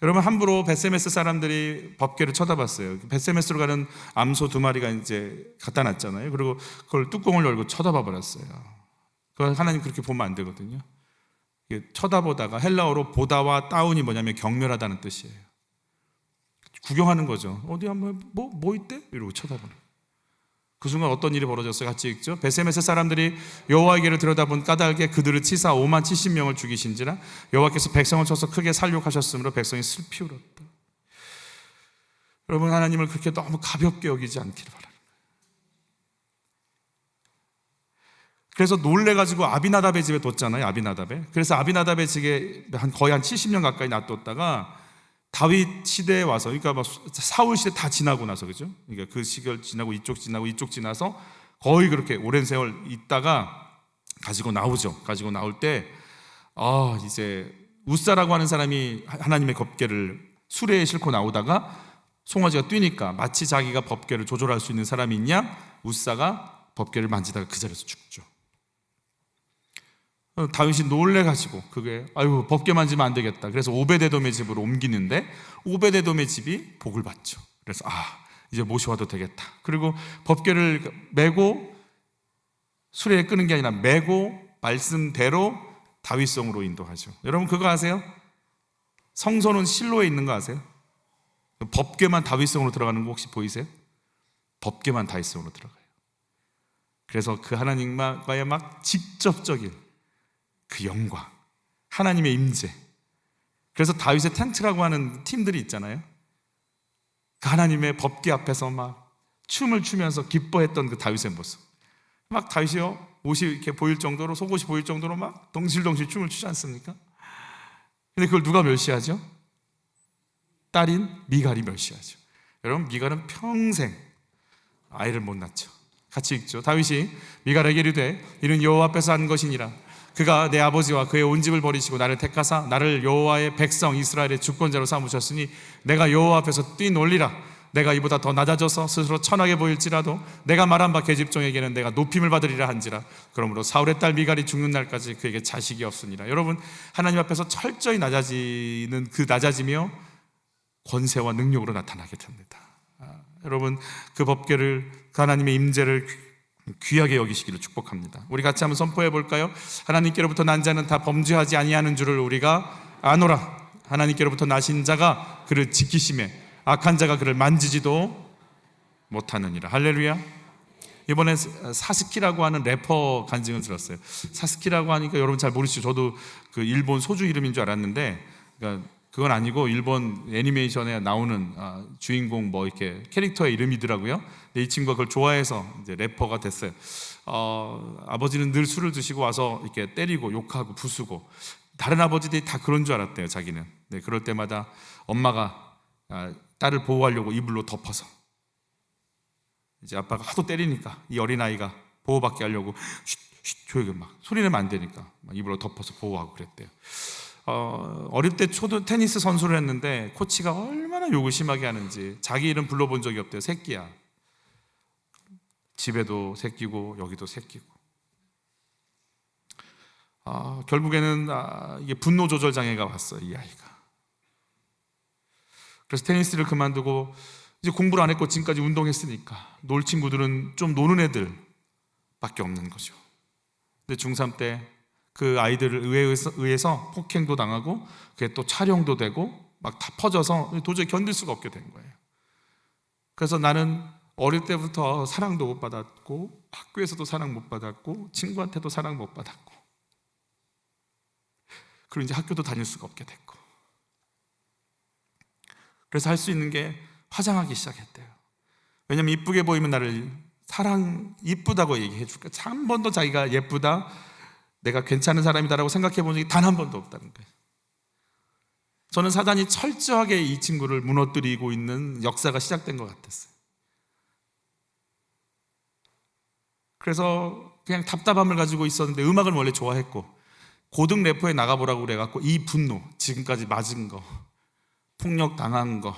여러분, 함부로 벳세메스 사람들이 법궤를 쳐다봤어요. 벳세메스로 가는 암소 2마리가 이제 갖다 놨잖아요. 그리고 그걸 뚜껑을 열고 쳐다봐 버렸어요. 그걸 하나님 그렇게 보면 안 되거든요. 쳐다보다가 헬라어로 보다와 다운이 뭐냐면 경멸하다는 뜻이에요. 구경하는 거죠. 어디 한번 뭐 있대? 이러고 쳐다보는. 그 순간 어떤 일이 벌어졌어요? 같이 읽죠. 벳세메스 사람들이 여호와의 궤를 들여다본 까닭에 그들을 치사 5만 70명을 죽이신지라 여호와께서 백성을 쳐서 크게 살육하셨으므로 백성이 슬피 울었다. 여러분, 하나님을 그렇게 너무 가볍게 여기지 않기를 바랍니다. 그래서 놀래가지고 아비나답의 집에 뒀잖아요. 아비나답에. 그래서 아비나답의 집에 거의 한 70년 가까이 놔뒀다가 다윗 시대에 와서, 그러니까 막 사울 시대 다 지나고 나서, 그죠? 그러니까 그 시절 지나고 이쪽 지나서 거의 그렇게 오랜 세월 있다가 가지고 나오죠. 가지고 나올 때 이제 웃사라고 하는 사람이 하나님의 법궤를 수레에 싣고 나오다가 송아지가 뛰니까 마치 자기가 법궤를 조절할 수 있는 사람이 있냐? 웃사가 법궤를 만지다가 그 자리에서 죽죠. 다윗이 놀래가지고 그게 법궤 만지면 안 되겠다. 그래서 오베데돔의 집으로 옮기는데 오베데돔의 집이 복을 받죠. 그래서 이제 모셔와도 되겠다. 그리고 법궤를 메고 수레에 끄는 게 아니라 메고 말씀대로 다윗성으로 인도하죠. 여러분 그거 아세요? 성소는 실로에 있는 거 아세요? 법궤만 다윗성으로 들어가는 거 혹시 보이세요? 법궤만 다윗성으로 들어가요. 그래서 그 하나님과의 막 직접적인 그 영광, 하나님의 임재. 그래서 다윗의 텐트라고 하는 팀들이 있잖아요. 그 하나님의 법궤 앞에서 막 춤을 추면서 기뻐했던 그 다윗의 모습. 막 다윗이요, 옷이 이렇게 보일 정도로, 속옷이 보일 정도로 막 덩실덩실 춤을 추지 않습니까? 근데 그걸 누가 멸시하죠? 딸인 미갈이 멸시하죠. 여러분, 미갈은 평생 아이를 못 낳죠. 같이 읽죠. 다윗이 미갈에게 이르되 이는 여호와 앞에서 한 것이니라. 그가 내 아버지와 그의 온 집을 버리시고 나를 택하사 나를 여호와의 백성 이스라엘의 주권자로 삼으셨으니 내가 여호와 앞에서 뛰놀리라. 내가 이보다 더 낮아져서 스스로 천하게 보일지라도 내가 말한 바 계집종에게는 내가 높임을 받으리라 한지라. 그러므로 사울의 딸 미갈이 죽는 날까지 그에게 자식이 없으니라. 여러분, 하나님 앞에서 철저히 낮아지는 그 낮아지며 권세와 능력으로 나타나게 됩니다. 여러분, 그 법궤를, 그 하나님의 임재를 귀하게 여기시기를 축복합니다. 우리 같이 한번 선포해 볼까요? 하나님께로부터 난 자는 다 범죄하지 아니하는 줄을 우리가 아노라. 하나님께로부터 나신 자가 그를 지키심에 악한 자가 그를 만지지도 못하느니라. 할렐루야. 이번에 사스키라고 하는 래퍼 간증을 들었어요. 사스키라고 하니까 여러분 잘 모르시죠? 저도 그 일본 소주 이름인 줄 알았는데, 그러니까 그건 아니고 일본 애니메이션에 나오는 주인공 뭐 이렇게 캐릭터의 이름이더라고요. 근데 이 친구가 그걸 좋아해서 이제 래퍼가 됐어요. 아버지는 늘 술을 드시고 와서 이렇게 때리고 욕하고 부수고, 다른 아버지들이 다 그런 줄 알았대요, 자기는. 네, 그럴 때마다 엄마가 딸을 보호하려고 이불로 덮어서, 이제 아빠가 하도 때리니까 이 어린아이가 보호받게 하려고 쉿 조용히 막 소리 내면 안 되니까 막 이불로 덮어서 보호하고 그랬대요. 어릴 때 초등 테니스 선수를 했는데 코치가 얼마나 욕을 심하게 하는지 자기 이름 불러본 적이 없대요. 새끼야. 집에도 새끼고 여기도 새끼고. 결국에는 이게 분노 조절 장애가 왔어요, 이 아이가. 그래서 테니스를 그만두고 이제 공부를 안 했고 지금까지 운동했으니까 놀 친구들은 좀 노는 애들밖에 없는 거죠. 근데 중3 때 그 아이들을 의해서 폭행도 당하고 그게 또 촬영도 되고 막 다 퍼져서 도저히 견딜 수가 없게 된 거예요. 그래서 나는 어릴 때부터 사랑도 못 받았고 학교에서도 사랑 못 받았고 친구한테도 사랑 못 받았고, 그리고 이제 학교도 다닐 수가 없게 됐고, 그래서 할 수 있는 게 화장하기 시작했대요. 왜냐면 이쁘게 보이면 나를 이쁘다고 얘기해 줄까. 한 번도 자기가 예쁘다, 내가 괜찮은 사람이다라고 생각해 본 적이 단 한 번도 없다는 거예요. 저는 사단이 철저하게 이 친구를 무너뜨리고 있는 역사가 시작된 것 같았어요. 그래서 그냥 답답함을 가지고 있었는데 음악을 원래 좋아했고 고등 래퍼에 나가보라고 그래갖고 이 분노, 지금까지 맞은 거, 폭력 당한 거,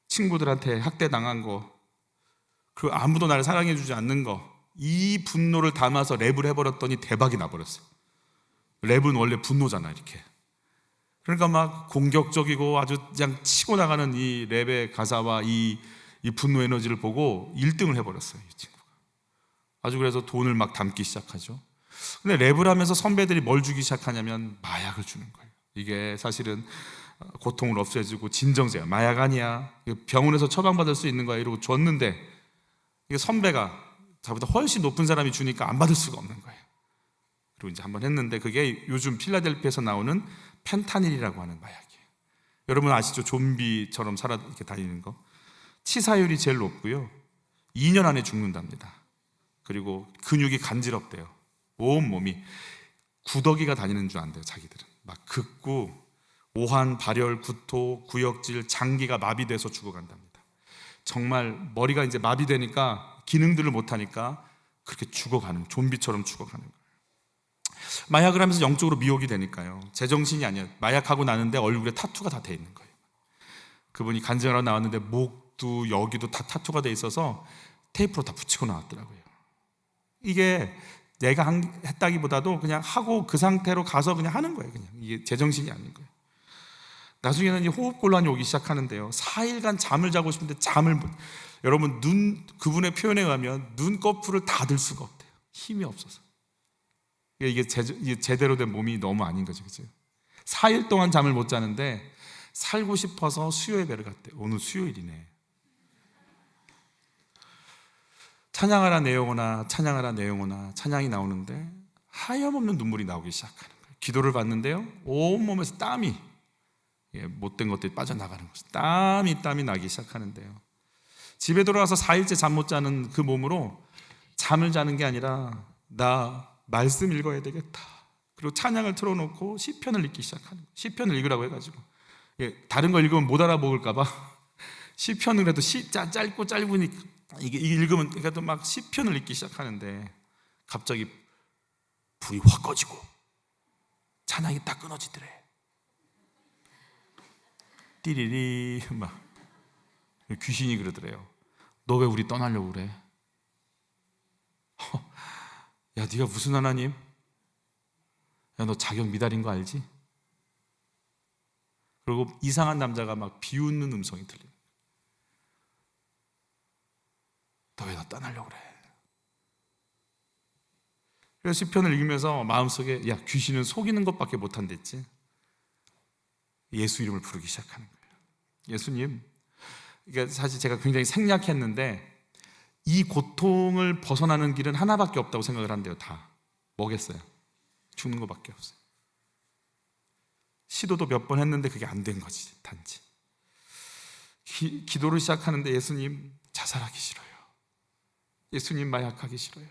친구들한테 학대 당한 거, 그리고 아무도 나를 사랑해주지 않는 거, 이 분노를 담아서 랩을 해버렸더니 대박이 나버렸어요. 랩은 원래 분노잖아, 이렇게. 그러니까 막 공격적이고 아주 그냥 치고 나가는 이 랩의 가사와 이 분노 에너지를 보고 1등을 해버렸어요, 이 친구가. 아주 그래서 돈을 막 담기 시작하죠. 근데 랩을 하면서 선배들이 뭘 주기 시작하냐면 마약을 주는 거예요. 이게 사실은 고통을 없애주고 진정제야. 마약 아니야. 병원에서 처방받을 수 있는 거야. 이러고 줬는데 이게 선배가 자보다 훨씬 높은 사람이 주니까 안 받을 수가 없는 거예요. 그리고 이제 한번 했는데 그게 요즘 필라델피아에서 나오는 펜타닐이라고 하는 마약이에요. 여러분 아시죠? 좀비처럼 살아 이렇게 다니는 거. 치사율이 제일 높고요. 2년 안에 죽는답니다. 그리고 근육이 간지럽대요. 온 몸이 구더기가 다니는 줄 안대요. 자기들은 막 긋고 오한, 발열, 구토, 구역질, 장기가 마비돼서 죽어간답니다. 정말 머리가 이제 마비되니까 기능들을 못하니까 그렇게 죽어가는 거예요. 좀비처럼 죽어가는 거예요. 마약을 하면서 영적으로 미혹이 되니까요. 제정신이 아니에요. 마약하고 나는데 얼굴에 타투가 다 돼 있는 거예요. 그분이 간증하러 나왔는데 목도 여기도 다 타투가 돼 있어서 테이프로 다 붙이고 나왔더라고요. 이게 내가 했다기보다도 그냥 하고 그 상태로 가서 그냥 하는 거예요. 그냥 이게 제정신이 아닌 거예요. 나중에는 이 호흡곤란이 오기 시작하는데요. 4일간 잠을 자고 싶은데 잠을 못. 여러분 그분의 표현에 의하면 눈꺼풀을 다 들 수가 없대요. 힘이 없어서. 이게 제대로 된 몸이 너무 아닌 거죠, 그죠? 4일 동안 잠을 못 자는데 살고 싶어서 수요예배를 갔대요. 오늘 수요일이네. 찬양하라 내용오나 찬양하라 내용오나 찬양이 나오는데 하염없는 눈물이 나오기 시작하는 거예요. 기도를 받는데요, 온몸에서 땀이 못된 것들이 빠져나가는 거죠. 땀이 나기 시작하는데요, 집에 돌아와서 4일째 잠 못 자는 그 몸으로 잠을 자는 게 아니라 나 말씀 읽어야 되겠다. 그리고 찬양을 틀어놓고 시편을 읽기 시작하는 거예요. 시편을 읽으라고 해가지고 다른 거 읽으면 못 알아먹을까 봐 시편을 해도 짧고 짧으니까 이게 읽으면 그래도 막 시편을 읽기 시작하는데 갑자기 불이 확 꺼지고 찬양이 딱 끊어지더래. 띠리리 막 귀신이 그러더래요. 너 왜 우리 떠나려고 그래? 야, 네가 무슨 하나님? 야, 너 자격 미달인 거 알지? 그리고 이상한 남자가 막 비웃는 음성이 들려요. 너 왜 나 떠나려고 그래? 그래서 시편을 읽으면서 마음속에 야, 귀신은 속이는 것밖에 못한댔지. 예수 이름을 부르기 시작하는 거예요. 예수님, 그러니까 사실 제가 굉장히 생략했는데 이 고통을 벗어나는 길은 하나밖에 없다고 생각을 한대요. 다 뭐겠어요? 죽는 것밖에 없어요. 시도도 몇 번 했는데 그게 안 된 거지. 단지 기도를 시작하는데 예수님, 자살하기 싫어요. 예수님, 마약하기 싫어요.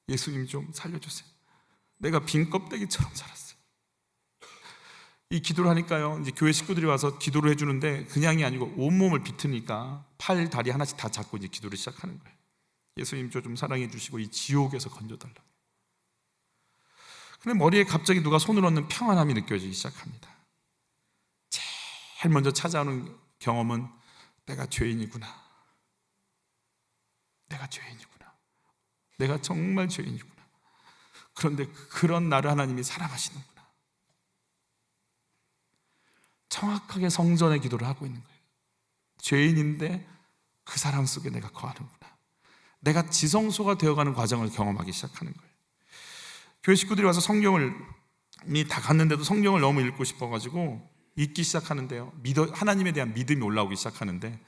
예수님 좀 살려주세요. 내가 빈 껍데기처럼 살았어요. 이 기도를 하니까요, 이제 교회 식구들이 와서 기도를 해주는데 그냥이 아니고 온몸을 비트니까 팔, 다리 하나씩 다 잡고 이제 기도를 시작하는 거예요. 예수님, 저 좀 사랑해 주시고 이 지옥에서 건져달라. 근데 머리에 갑자기 누가 손을 얹는 평안함이 느껴지기 시작합니다. 제일 먼저 찾아오는 경험은 내가 죄인이구나. 내가 죄인이구나. 내가 정말 죄인이구나. 그런데 그런 나를 하나님이 사랑하시는구나. 정확하게 성전의 기도를 하고 있는 거예요. 죄인인데 그 사랑 속에 내가 거하는구나. 내가 지성소가 되어가는 과정을 경험하기 시작하는 거예요. 교회 식구들이 와서 성경을 다 갔는데도 성경을 너무 읽고 싶어가지고 읽기 시작하는데요, 하나님에 대한 믿음이 올라오기 시작하는데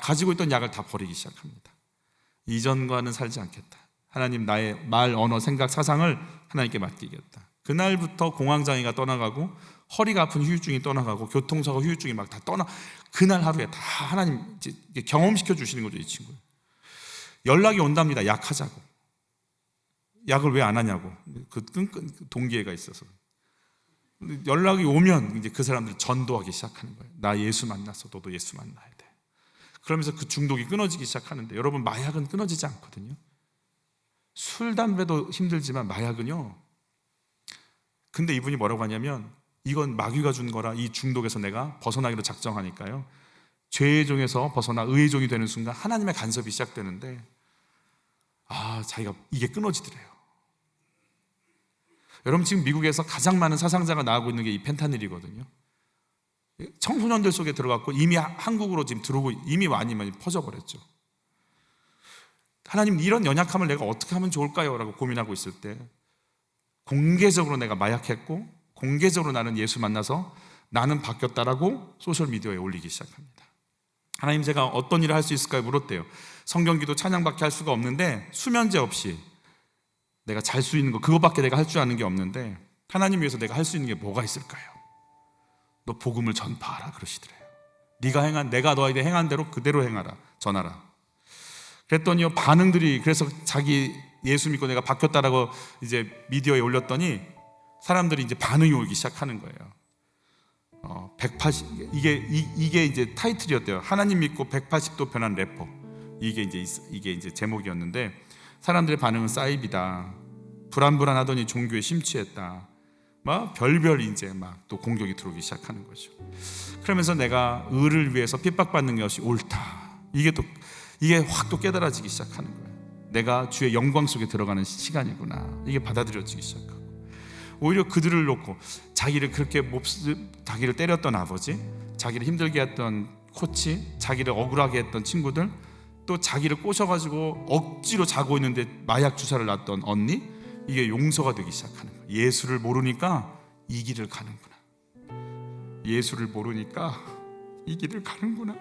가지고 있던 약을 다 버리기 시작합니다. 이전과는 살지 않겠다. 하나님, 나의 말, 언어, 생각, 사상을 하나님께 맡기겠다. 그날부터 공황장애가 떠나가고 허리가 아픈 후유증이 떠나가고 교통사고 후유증이 막 다 그날 하루에 다 하나님 경험시켜 주시는 거죠. 이 친구 연락이 온답니다. 약하자고. 약을 왜 안 하냐고. 그 동기애가 있어서 연락이 오면 이제 그 사람들 전도하기 시작하는 거예요. 나 예수 만났어. 너도 예수 만나야 돼. 그러면서 그 중독이 끊어지기 시작하는데, 여러분, 마약은 끊어지지 않거든요. 술, 담배도 힘들지만 마약은요. 근데 이분이 뭐라고 하냐면, 이건 마귀가 준 거라 이 중독에서 내가 벗어나기로 작정하니까요, 죄의 종에서 벗어나 의의 종이 되는 순간 하나님의 간섭이 시작되는데, 자기가 이게 끊어지더래요. 여러분, 지금 미국에서 가장 많은 사상자가 나오고 있는 게 이 펜타닐이거든요. 청소년들 속에 들어갔고 이미 한국으로 지금 들어오고 이미 많이 퍼져버렸죠. 하나님, 이런 연약함을 내가 어떻게 하면 좋을까요? 라고 고민하고 있을 때 공개적으로 내가 마약했고 공개적으로 나는 예수 만나서 나는 바뀌었다라고 소셜미디어에 올리기 시작합니다. 하나님, 제가 어떤 일을 할 수 있을까요? 물었대요. 성경기도 찬양밖에 할 수가 없는데 수면제 없이 내가 잘 수 있는 거 그거밖에 내가 할 줄 아는 게 없는데 하나님 위해서 내가 할 수 있는 게 뭐가 있을까요? 너 복음을 전파하라 그러시더래요. 내가 너에게 행한 대로 그대로 행하라, 전하라. 그랬더니요, 반응들이, 그래서 자기 예수 믿고 내가 바뀌었다라고 이제 미디어에 올렸더니 사람들이 이제 반응이 오기 시작하는 거예요. 180 이게 이제 타이틀이었대요. 하나님 믿고 180도 변한 래퍼. 이게 이제 제목이었는데 사람들의 반응은 사이비다, 불안불안하더니 종교에 심취했다, 막 별별 이제 막 또 공격이 들어오기 시작하는 거죠. 그러면서 내가 의를 위해서 핍박받는 것이 옳다, 이게 확 또 깨달아지기 시작하는 거예요. 내가 주의 영광 속에 들어가는 시간이구나, 이게 받아들여지기 시작하고, 오히려 그들을 놓고 자기를 그렇게 자기를 때렸던 아버지, 자기를 힘들게 했던 코치, 자기를 억울하게 했던 친구들, 또 자기를 꼬셔가지고 억지로 자고 있는데 마약 주사를 놨던 언니, 이게 용서가 되기 시작하는 거예요. 예수를 모르니까 이 길을 가는구나, 예수를 모르니까 이 길을 가는구나,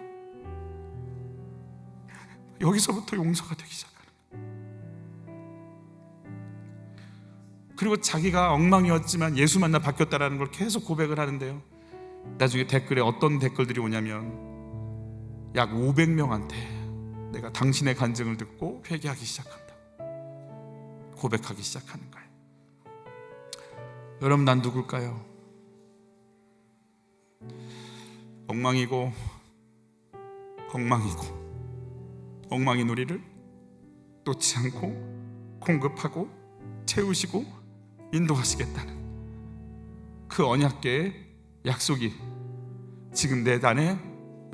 여기서부터 용서가 되기 시작하는 거예요. 그리고 자기가 엉망이었지만 예수 만나 바뀌었다라는 걸 계속 고백을 하는데요, 나중에 댓글에 어떤 댓글들이 오냐면 약 500명한테 내가 당신의 간증을 듣고 회개하기 시작한다, 고백하기 시작하는 거예요. 여러분, 난 누굴까요? 엉망이고 엉망인 우리를 놓지 않고 공급하고 채우시고 인도하시겠다는 그 언약궤의 약속이 지금 내 안에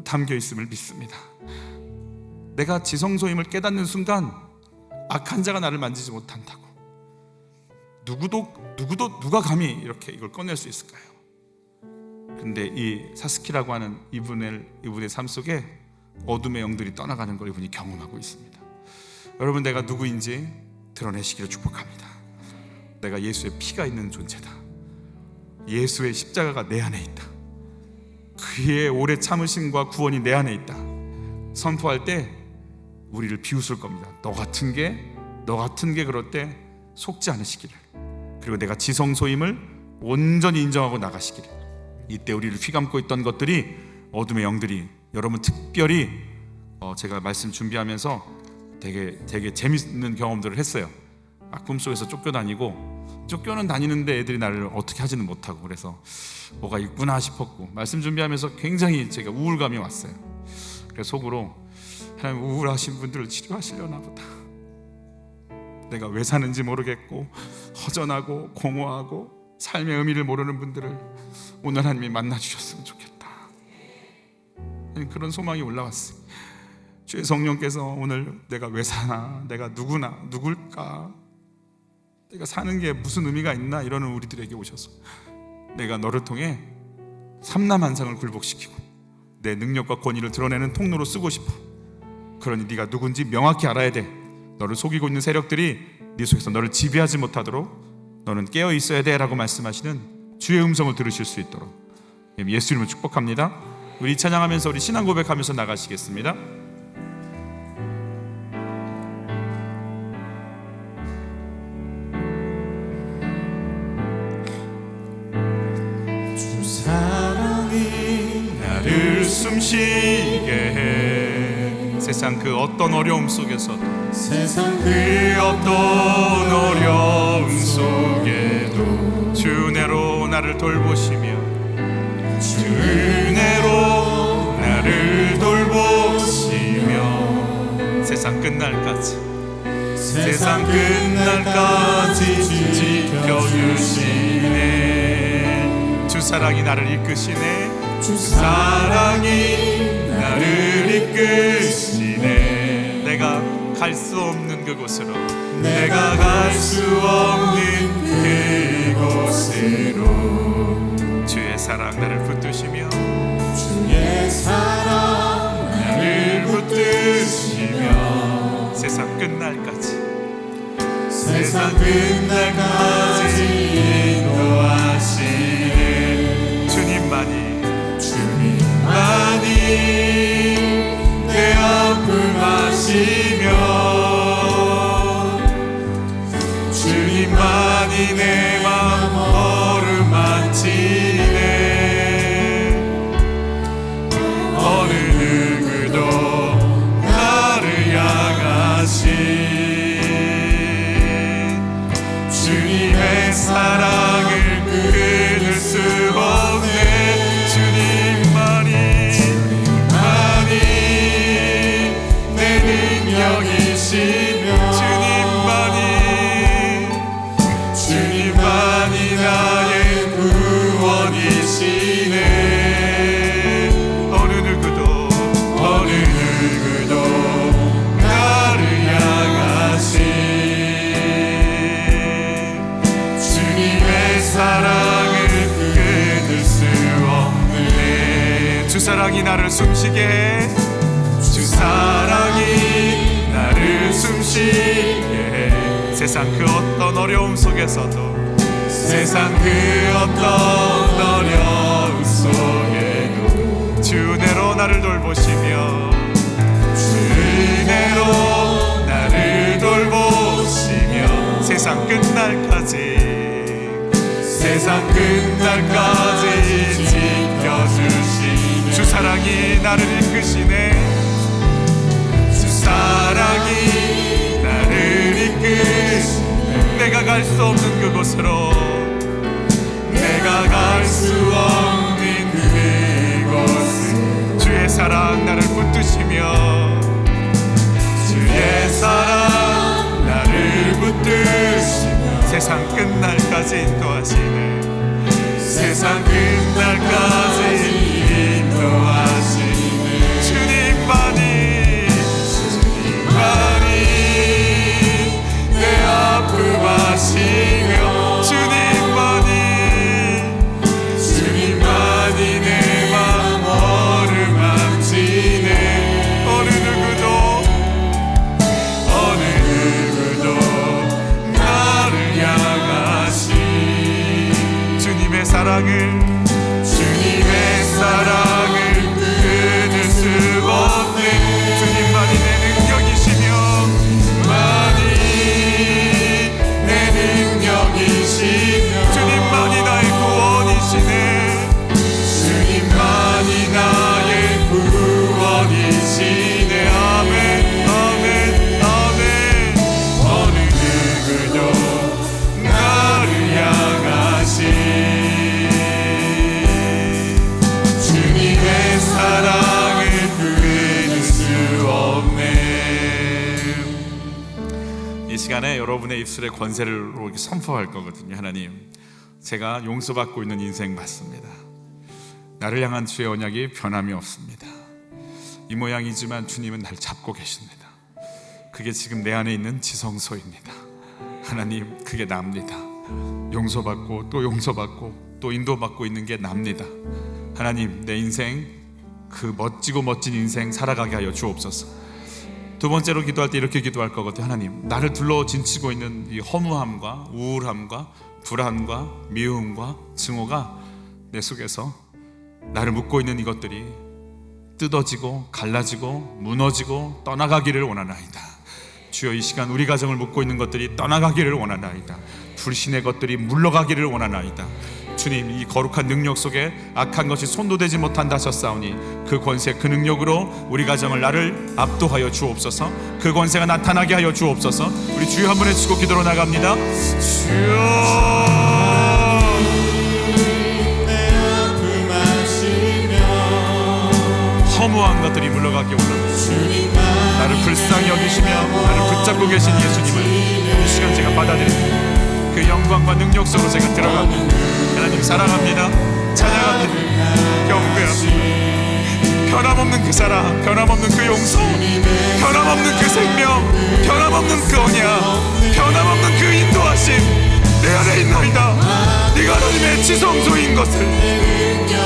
담겨 있음을 믿습니다. 내가 지성소임을 깨닫는 순간 악한 자가 나를 만지지 못한다고, 누가 감히 이렇게 이걸 꺼낼 수 있을까요? 근데 이 사스키라고 하는 이분의 삶 속에 어둠의 영들이 떠나가는 걸 이분이 경험하고 있습니다. 여러분, 내가 누구인지 드러내시기를 축복합니다. 내가 예수의 피가 있는 존재다, 예수의 십자가가 내 안에 있다, 그의 오래 참으심과 구원이 내 안에 있다 선포할 때 우리를 비웃을 겁니다. 너 같은 게 그럴 때 속지 않으시기를, 그리고 내가 지성소임을 온전히 인정하고 나가시기를. 이때 우리를 휘감고 있던 것들이, 어둠의 영들이, 여러분 특별히 제가 말씀 준비하면서 되게 재밌는 경험들을 했어요. 꿈속에서 쫓겨는 다니는데 애들이 나를 어떻게 하지는 못하고, 그래서 뭐가 있구나 싶었고, 말씀 준비하면서 굉장히 제가 우울감이 왔어요. 그래서 속으로, 하나님, 우울하신 분들을 치료하시려나 보다, 내가 왜 사는지 모르겠고 허전하고 공허하고 삶의 의미를 모르는 분들을 오늘 하나님이 만나주셨으면 좋겠다, 그런 소망이 올라왔어요. 주의 성령께서 오늘 내가 왜 사나, 내가 누굴까, 내가 사는 게 무슨 의미가 있나 이러는 우리들에게 오셔서 내가 너를 통해 삼남한상을 굴복시키고 내 능력과 권위를 드러내는 통로로 쓰고 싶어. 그러니 네가 누군지 명확히 알아야 돼. 너를 속이고 있는 세력들이 네 속에서 너를 지배하지 못하도록 너는 깨어 있어야 돼 라고 말씀하시는 주의 음성을 들으실 수 있도록 예수 이름으로 축복합니다. 우리 찬양하면서 우리 신앙 고백하면서 나가시겠습니다. 주 사랑이 나를 숨쉬게 해. 세상 그 어떤 어려움 속에서도, 세상 그 어떤 어려움 속에도 주 은혜로 나를 돌보시며, 주 은혜로 나를 돌보시며 세상 끝날까지 세상 끝날까지 지켜주시네. 주 사랑이 나를 이끄시네. 주 사랑이 나를 이끄시네. 내가 갈 수 없는 그곳으로, 내가 갈 수 없는 그곳으로 주의 사랑 나를 붙드시며, 주의 사랑 나를 붙드시며 세상 끝날까지 세상 끝날까지 인도하시네. 주님만이 내 아픔 아시며 주님만이 내 맘 어루만지네. 어느 누구도 나를 향하신 주님의 사랑을 끊을 수 없네. 주님만이 주 사랑이 나를 숨쉬게 해. 주 사랑이 나를 숨쉬게 해. 세상 그 어떤 어려움 속에서도, 세상 그 어떤 어려움 속에도 주 은혜로 나를 돌보시며, 주 은혜로 나를 돌보시며, 세상 끝날까지, 세상 끝날까지 지켜주시. 주 사랑이 나를 이끄시네. 주 사랑이 나를 이끄시네. 내가 갈 수 없는 그곳으로, 내가 갈 수 없는 그곳으로 주의 사랑 나를 붙드시며, 주의 사랑 나를 붙드시며, 세상 끝날까지 인도하시네. 세상 끝날까지 인도하시네. 주님만이, 주님만이 내 아픔 아시며, 주님만이, 주님만이 내 맘 어루만지네. 어느 누구도 나를 향하시. 주님의 사랑을, 주님의 사랑을 끊을 수 없네. 주님만이 내 능력이시며, 만이 내 능력이시며, 주님만이 나의 구원이시네. 주님만이 나의 구원이시네. 아멘, 아멘, 아멘. 어느 누구도 나를 향하시. 주님의 사랑을 끊을 수 없네. 이 시간에 여러분의 입술에 권세를 이렇게 선포할 거거든요. 하나님, 제가 용서받고 있는 인생 맞습니다. 나를 향한 주의 언약이 변함이 없습니다. 이 모양이지만 주님은 날 잡고 계십니다. 그게 지금 내 안에 있는 지성소입니다. 하나님, 그게 납니다. 용서받고 또 용서받고 또 인도받고 있는 게 납니다. 하나님, 내 인생, 그 멋지고 멋진 인생 살아가게 하여 주옵소서. 두 번째로 기도할 때 이렇게 기도할 거거든요. 하나님, 나를 둘러 진치고 있는 이 허무함과 우울함과 불안과 미움과 증오가 내 속에서 나를 묶고 있는 이것들이 뜯어지고 갈라지고 무너지고 떠나가기를 원하나이다. 주여, 이 시간 우리 가정을 묶고 있는 것들이 떠나가기를 원하나이다. 불신의 것들이 물러가기를 원하나이다. 주님, 이 거룩한 능력 속에 악한 것이 손도 대지 못한다 하셨사오니 그 권세, 그 능력으로 우리 가정을, 나를 압도하여 주옵소서. 그 권세가 나타나게 하여 주옵소서. 우리 주여 한 번 해주시고 기도로 나갑니다. 주여, 허무한 것들이 물러가기 원합니다. 나를 불쌍히 여기시며 나를 붙잡고 계신 예수님을 이 시간 제가 받아들입니다. 그 영광과 능력 속으로 제가 들어갑니다. 하나님 사랑합니다. 찬양합니다. 경배합니다. 변함없는 그 사랑, 변함없는 그 용서, 변함없는 그 생명, 변함없는 그 언약, 변함없는 그 인도하심 내 안에 있나이다. 네가 하나님의 지성소인 것을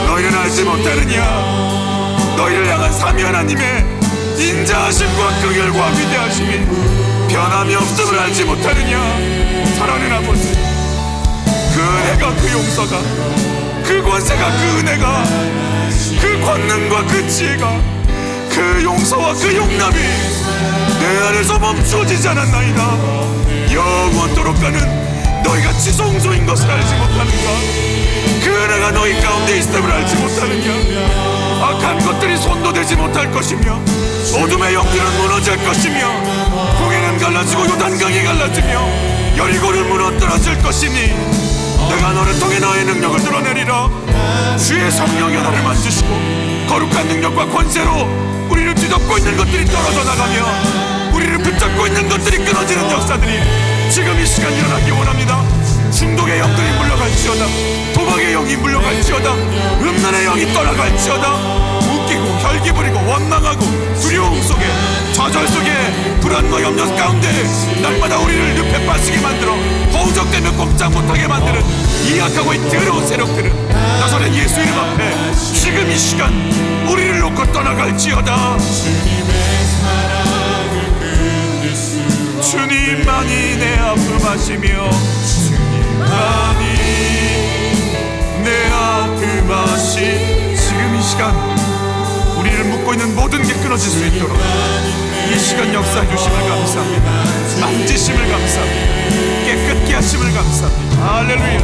너희는 알지 못하느냐. 너희를 향한 삼위 하나님의 인자하심과 긍휼과 위대하심이 변함이 없음을 알지 못하느냐. 사랑하는 아버지, 그 은혜가, 그 용서가, 그 권세가, 그 은혜가, 그 권능과 그 지혜가, 그 용서와 그 용납이 내 안에서 멈추어지지 않았나이다. 영원토록 가는 너희가 지성소인 것을 알지 못하는가. 그 은혜가 너희 가운데 있음을 알지 못하느냐. 악한 것들이 손도 대지 못할 것이며 어둠의 영들은 무너질 것이며 홍해는 갈라지고 요단강이 갈라지며 여리고는 무너뜨려질 것이니 내가 너를 통해 너의 능력을 드러내리라. 주의 성령이 나를 만지시고 거룩한 능력과 권세로 우리를 뒤덮고 있는 것들이 떨어져 나가며 우리를 붙잡고 있는 것들이 끊어지는 역사들이 지금 이 시간 일어나기 원합니다. 중독의 영들이 물러갈지어다. 도박의 영이 물러갈지어다. 음란의 영이 떠나갈지어다. 웃기고 혈기 부리고 원망하고 두려움 속에 좌절 속에 불안과 염려 가운데 날마다 우리를 늪에 빠지게 만들어 허우적대며 꼼짝 못하게 만드는 이 악하고 이 더러운 세력들은 나서는 예수 이름 앞에 지금 이 시간 떠나갈지어다. 주님만이 내 아픔 아시며 주님만이 내 아픔 아시. 지금 이 시간 우리를 묶고 있는 모든 게 끊어질 수 있도록 이 시간 역사해 주심을 감사합니다. 만지심을 감사합니다. 깨끗게 하심을 감사합니다. 할렐루야.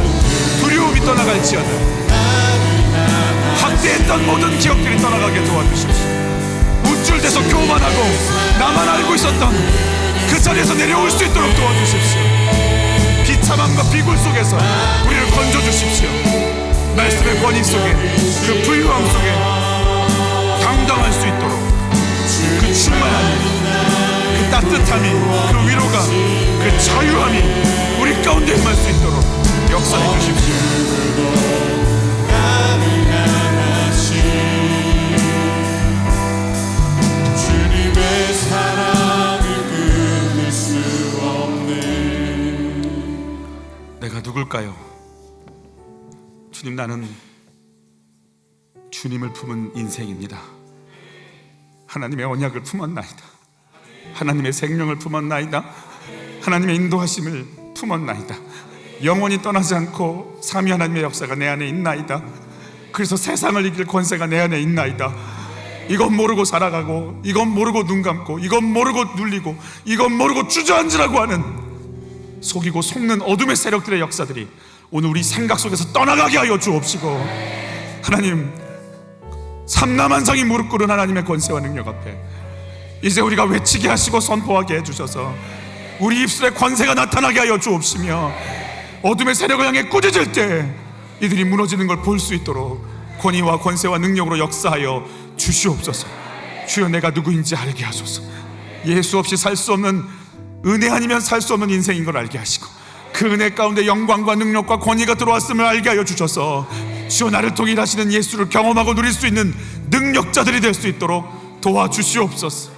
두려움이 떠나갈지어다. 학대했던 모든 기억들이 떠나가게 도와주십시오. 우쭐대서 교만하고 나만 알고 있었던 그 자리에서 내려올 수 있도록 도와주십시오. 비참함과 비굴 속에서 우리를 건져주십시오. 말씀의 권위 속에, 그 부유함 속에 당당할 수 있도록 그 충만함이, 그 따뜻함이, 그 위로가, 그 자유함이 우리 가운데 임할 수 있도록 역사해 주십시오. 주님의 사랑을 끊을 수 없네. 내가 누굴까요? 주님, 나는 주님을 품은 인생입니다. 하나님의 언약을 품었나이다. 하나님의 생명을 품었나이다. 하나님의 인도하심을 품었나이다. 영원히 떠나지 않고 삼위 하나님의 역사가 내 안에 있나이다. 그래서 세상을 이길 권세가 내 안에 있나이다. 이건 모르고 살아가고, 이건 모르고 눈 감고, 이건 모르고 눌리고, 이건 모르고 주저앉으라고 하는 속이고 속는 어둠의 세력들의 역사들이 오늘 우리 생각 속에서 떠나가게 하여 주옵시고, 하나님, 삼라만상이 무릎 꿇은 하나님의 권세와 능력 앞에 이제 우리가 외치게 하시고 선포하게 해주셔서 우리 입술에 권세가 나타나게 하여 주옵시며, 어둠의 세력을 향해 꾸짖을 때 이들이 무너지는 걸 볼 수 있도록 권위와 권세와 능력으로 역사하여 주시옵소서. 주여, 내가 누구인지 알게 하소서. 예수 없이 살 수 없는, 은혜 아니면 살 수 없는 인생인 걸 알게 하시고, 그 은혜 가운데 영광과 능력과 권위가 들어왔음을 알게 하여 주셔서 주여, 나를 통해 일하시는 예수를 경험하고 누릴 수 있는 능력자들이 될 수 있도록 도와주시옵소서.